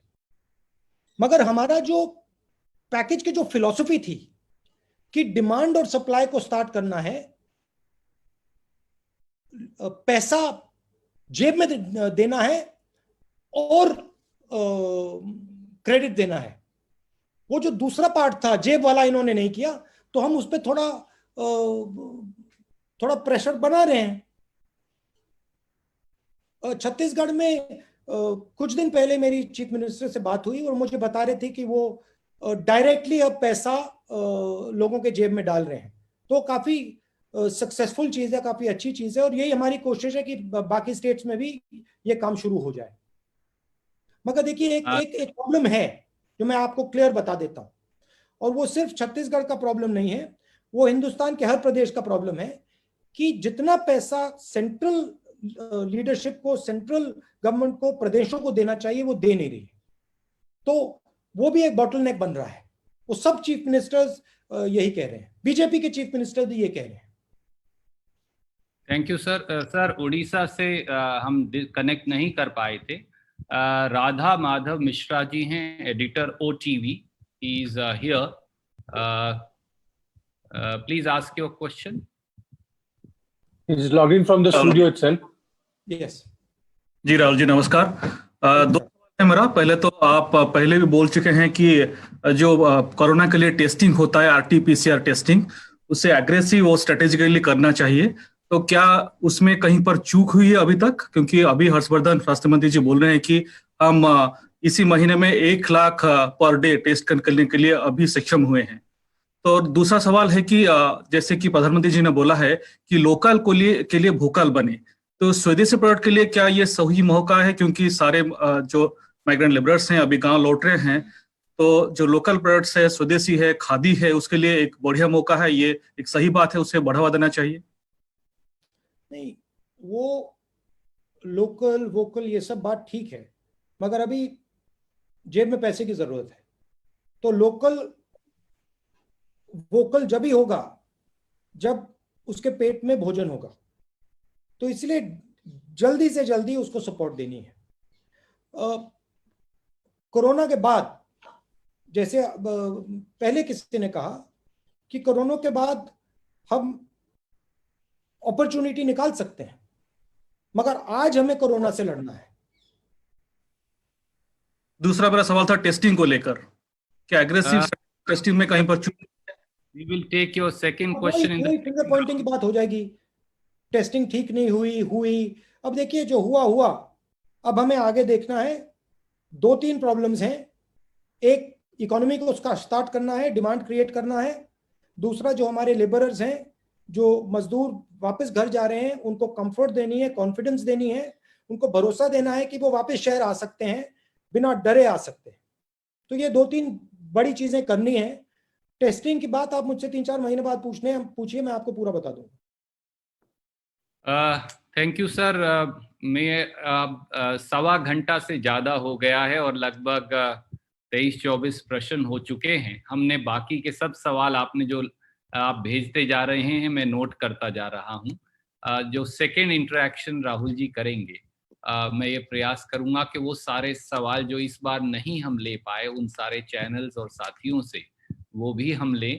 Speaker 1: मगर हमारा जो पैकेज की जो फिलॉसफी थी कि डिमांड और सप्लाई को स्टार्ट करना है, पैसा जेब में देना है और क्रेडिट देना है। वो जो दूसरा पार्ट था जेब वाला इन्होंने नहीं किया, तो हम उस पर थोड़ा प्रेशर बना रहे हैं। छत्तीसगढ़ में कुछ दिन पहले मेरी चीफ मिनिस्टर से बात हुई और मुझे बता रहे थे कि वो डायरेक्टली अब पैसा लोगों के जेब में डाल रहे हैं। तो काफी सक्सेसफुल चीज है, काफी अच्छी चीज है, और यही हमारी कोशिश है कि बाकी स्टेट्स में भी ये काम शुरू हो जाए। मगर देखिए, एक प्रॉब्लम है जो मैं आपको क्लियर बता देता हूं, और वो सिर्फ छत्तीसगढ़ का प्रॉब्लम नहीं है, वो हिंदुस्तान के हर प्रदेश का प्रॉब्लम है कि जितना पैसा सेंट्रल लीडरशिप को, सेंट्रल गवर्नमेंट को, प्रदेशों को देना चाहिए, वो दे नहीं रही है। तो वो भी एक बॉटलनेक बन रहा है। वो सब चीफ मिनिस्टर्स यही कह रहे हैं, बीजेपी के चीफ मिनिस्टर भी ये कह रहे हैं।
Speaker 2: Thank you sir. Sir Orissa से हम कनेक्ट नहीं कर पाए थे। राधा माधव मिश्रा जी हैं, editor OTV, he is here. Please ask your question.
Speaker 4: He is logged in from the studio itself.
Speaker 1: Yes.
Speaker 3: जी राहुल जी नमस्कार। दो सवाल है मेरा। पहले तो आप पहले भी बोल चुके हैं कि जो कोरोना के लिए टेस्टिंग होता है, RT-PCR टेस्टिंग, उसे एग्रेसिव और स्ट्रेटेजिकली करना चाहिए। तो क्या उसमें कहीं पर चूक हुई है अभी तक? क्योंकि अभी हर्षवर्धन स्वास्थ्य मंत्री जी बोल रहे हैं कि हम इसी महीने में 1 लाख पर डे टेस्ट करने के लिए अभी सक्षम हुए हैं। तो दूसरा सवाल है कि जैसे कि प्रधानमंत्री जी ने बोला है कि लोकल के लिए वोकल बने, तो स्वदेशी प्रोडक्ट के लिए क्या ये सही मौका है? क्योंकि सारे जो माइग्रेंट लेबरर्स हैं अभी गांव लौट रहे हैं, तो जो लोकल प्रोडक्ट्स है, स्वदेशी है, खादी है, उसके लिए एक बढ़िया मौका है, ये एक सही बात है, उसे बढ़ावा देना चाहिए।
Speaker 1: नहीं, वो लोकल वोकल ये सब बात ठीक है, मगर अभी जेब में पैसे की जरूरत है। तो लोकल वोकल जब ही होगा जब उसके पेट में भोजन होगा, तो इसलिए जल्दी से जल्दी उसको सपोर्ट देनी है। कोरोना के बाद, जैसे पहले किसी ने कहा कि कोरोना के बाद हम अपॉर्चुनिटी निकाल सकते हैं, मगर आज हमें कोरोना से लड़ना है।
Speaker 3: दूसरा मेरा सवाल था टेस्टिंग को लेकर, क्या एग्रेसिव टेस्टिंग में कहीं पर
Speaker 2: We will take your second question in the
Speaker 1: finger Poynting की बात हो जाएगी, टेस्टिंग ठीक नहीं हुई। अब देखिए जो हुआ, अब हमें आगे देखना है। 2-3 प्रॉब्लम्स हैं। एक, इकोनॉमी को उसका स्टार्ट करना है, डिमांड क्रिएट करना है। दूसरा, जो हमारे लेबरर्स हैं, जो मजदूर वापस घर जा रहे हैं, उनको कंफर्ट देनी है, कॉन्फिडेंस देनी है, उनको भरोसा देना है कि वो वापस शहर आ सकते हैं, बिना डरे आ सकते हैं। तो ये 2-3 बड़ी चीजें करनी है। टेस्टिंग की बात आप मुझसे 3-4 महीने बाद पूछिए, मैं आपको पूरा बता दूंगा।
Speaker 2: Thank you sir. मैं 1.25 घंटा से ज्यादा हो गया है और लगभग 23-24 प्रश्न हो चुके हैं। हमने बाकी के सब सवाल आपने जो आप भेजते जा रहे हैं, मैं नोट करता जा रहा हूं। जो सेकेंड इंटरेक्शन राहुल जी करेंगे, मैं ये प्रयास करूंगा कि वो सारे सवाल जो इस बार नहीं हम ले पाए, उन सारे चैनल्स और साथियों से वो भी हम ले।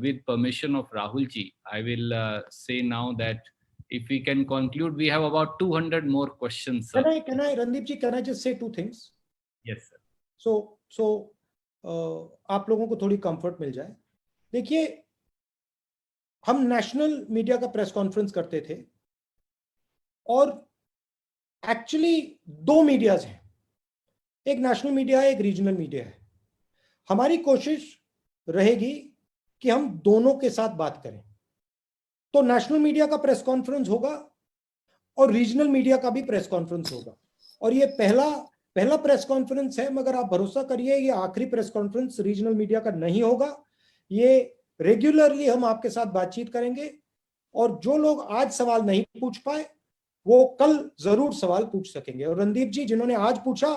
Speaker 2: with permission of Rahul ji, I will say now that if we can conclude, we have about 200 more questions, sir.
Speaker 1: Can I Randeep ji, can I just say 2 things?
Speaker 2: Yes sir.
Speaker 1: So आप लोगों को थोड़ी comfort मिल जाए। देखिए, हम national media का press conference करते थे और एक्चुअली 2 मीडियाज हैं, एक नेशनल मीडिया है, एक रीजनल मीडिया है। हमारी कोशिश रहेगी कि हम दोनों के साथ बात करें। तो नेशनल मीडिया का प्रेस कॉन्फ्रेंस होगा और रीजनल मीडिया का भी प्रेस कॉन्फ्रेंस होगा, और ये पहला प्रेस कॉन्फ्रेंस है, मगर आप भरोसा करिए ये आखिरी प्रेस कॉन्फ्रेंस रीजनल मीडिया का नहीं होगा। ये रेगुलरली हम आपके साथ बातचीत करेंगे, और जो लोग आज सवाल नहीं पूछ पाए वो कल जरूर सवाल पूछ सकेंगे। और रणदीप जी, जिन्होंने आज पूछा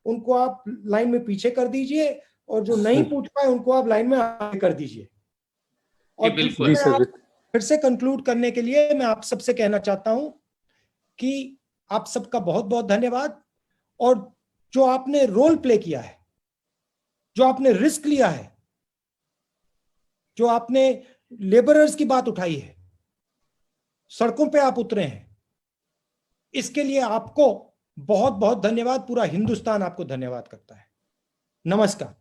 Speaker 1: उनको आप लाइन में पीछे कर दीजिए, और जो नहीं पूछ पाए उनको आप लाइन में आगे कर दीजिए। और फिर से कंक्लूड करने के लिए मैं आप सबसे कहना चाहता हूं कि आप सबका बहुत बहुत धन्यवाद, और जो आपने रोल प्ले किया है, जो आपने रिस्क लिया है, जो आपने लेबरर्स की बात उठाई है, सड़कों पे आप उतरे हैं, इसके लिए आपको बहुत बहुत धन्यवाद। पूरा हिंदुस्तान आपको धन्यवाद करता है। नमस्कार।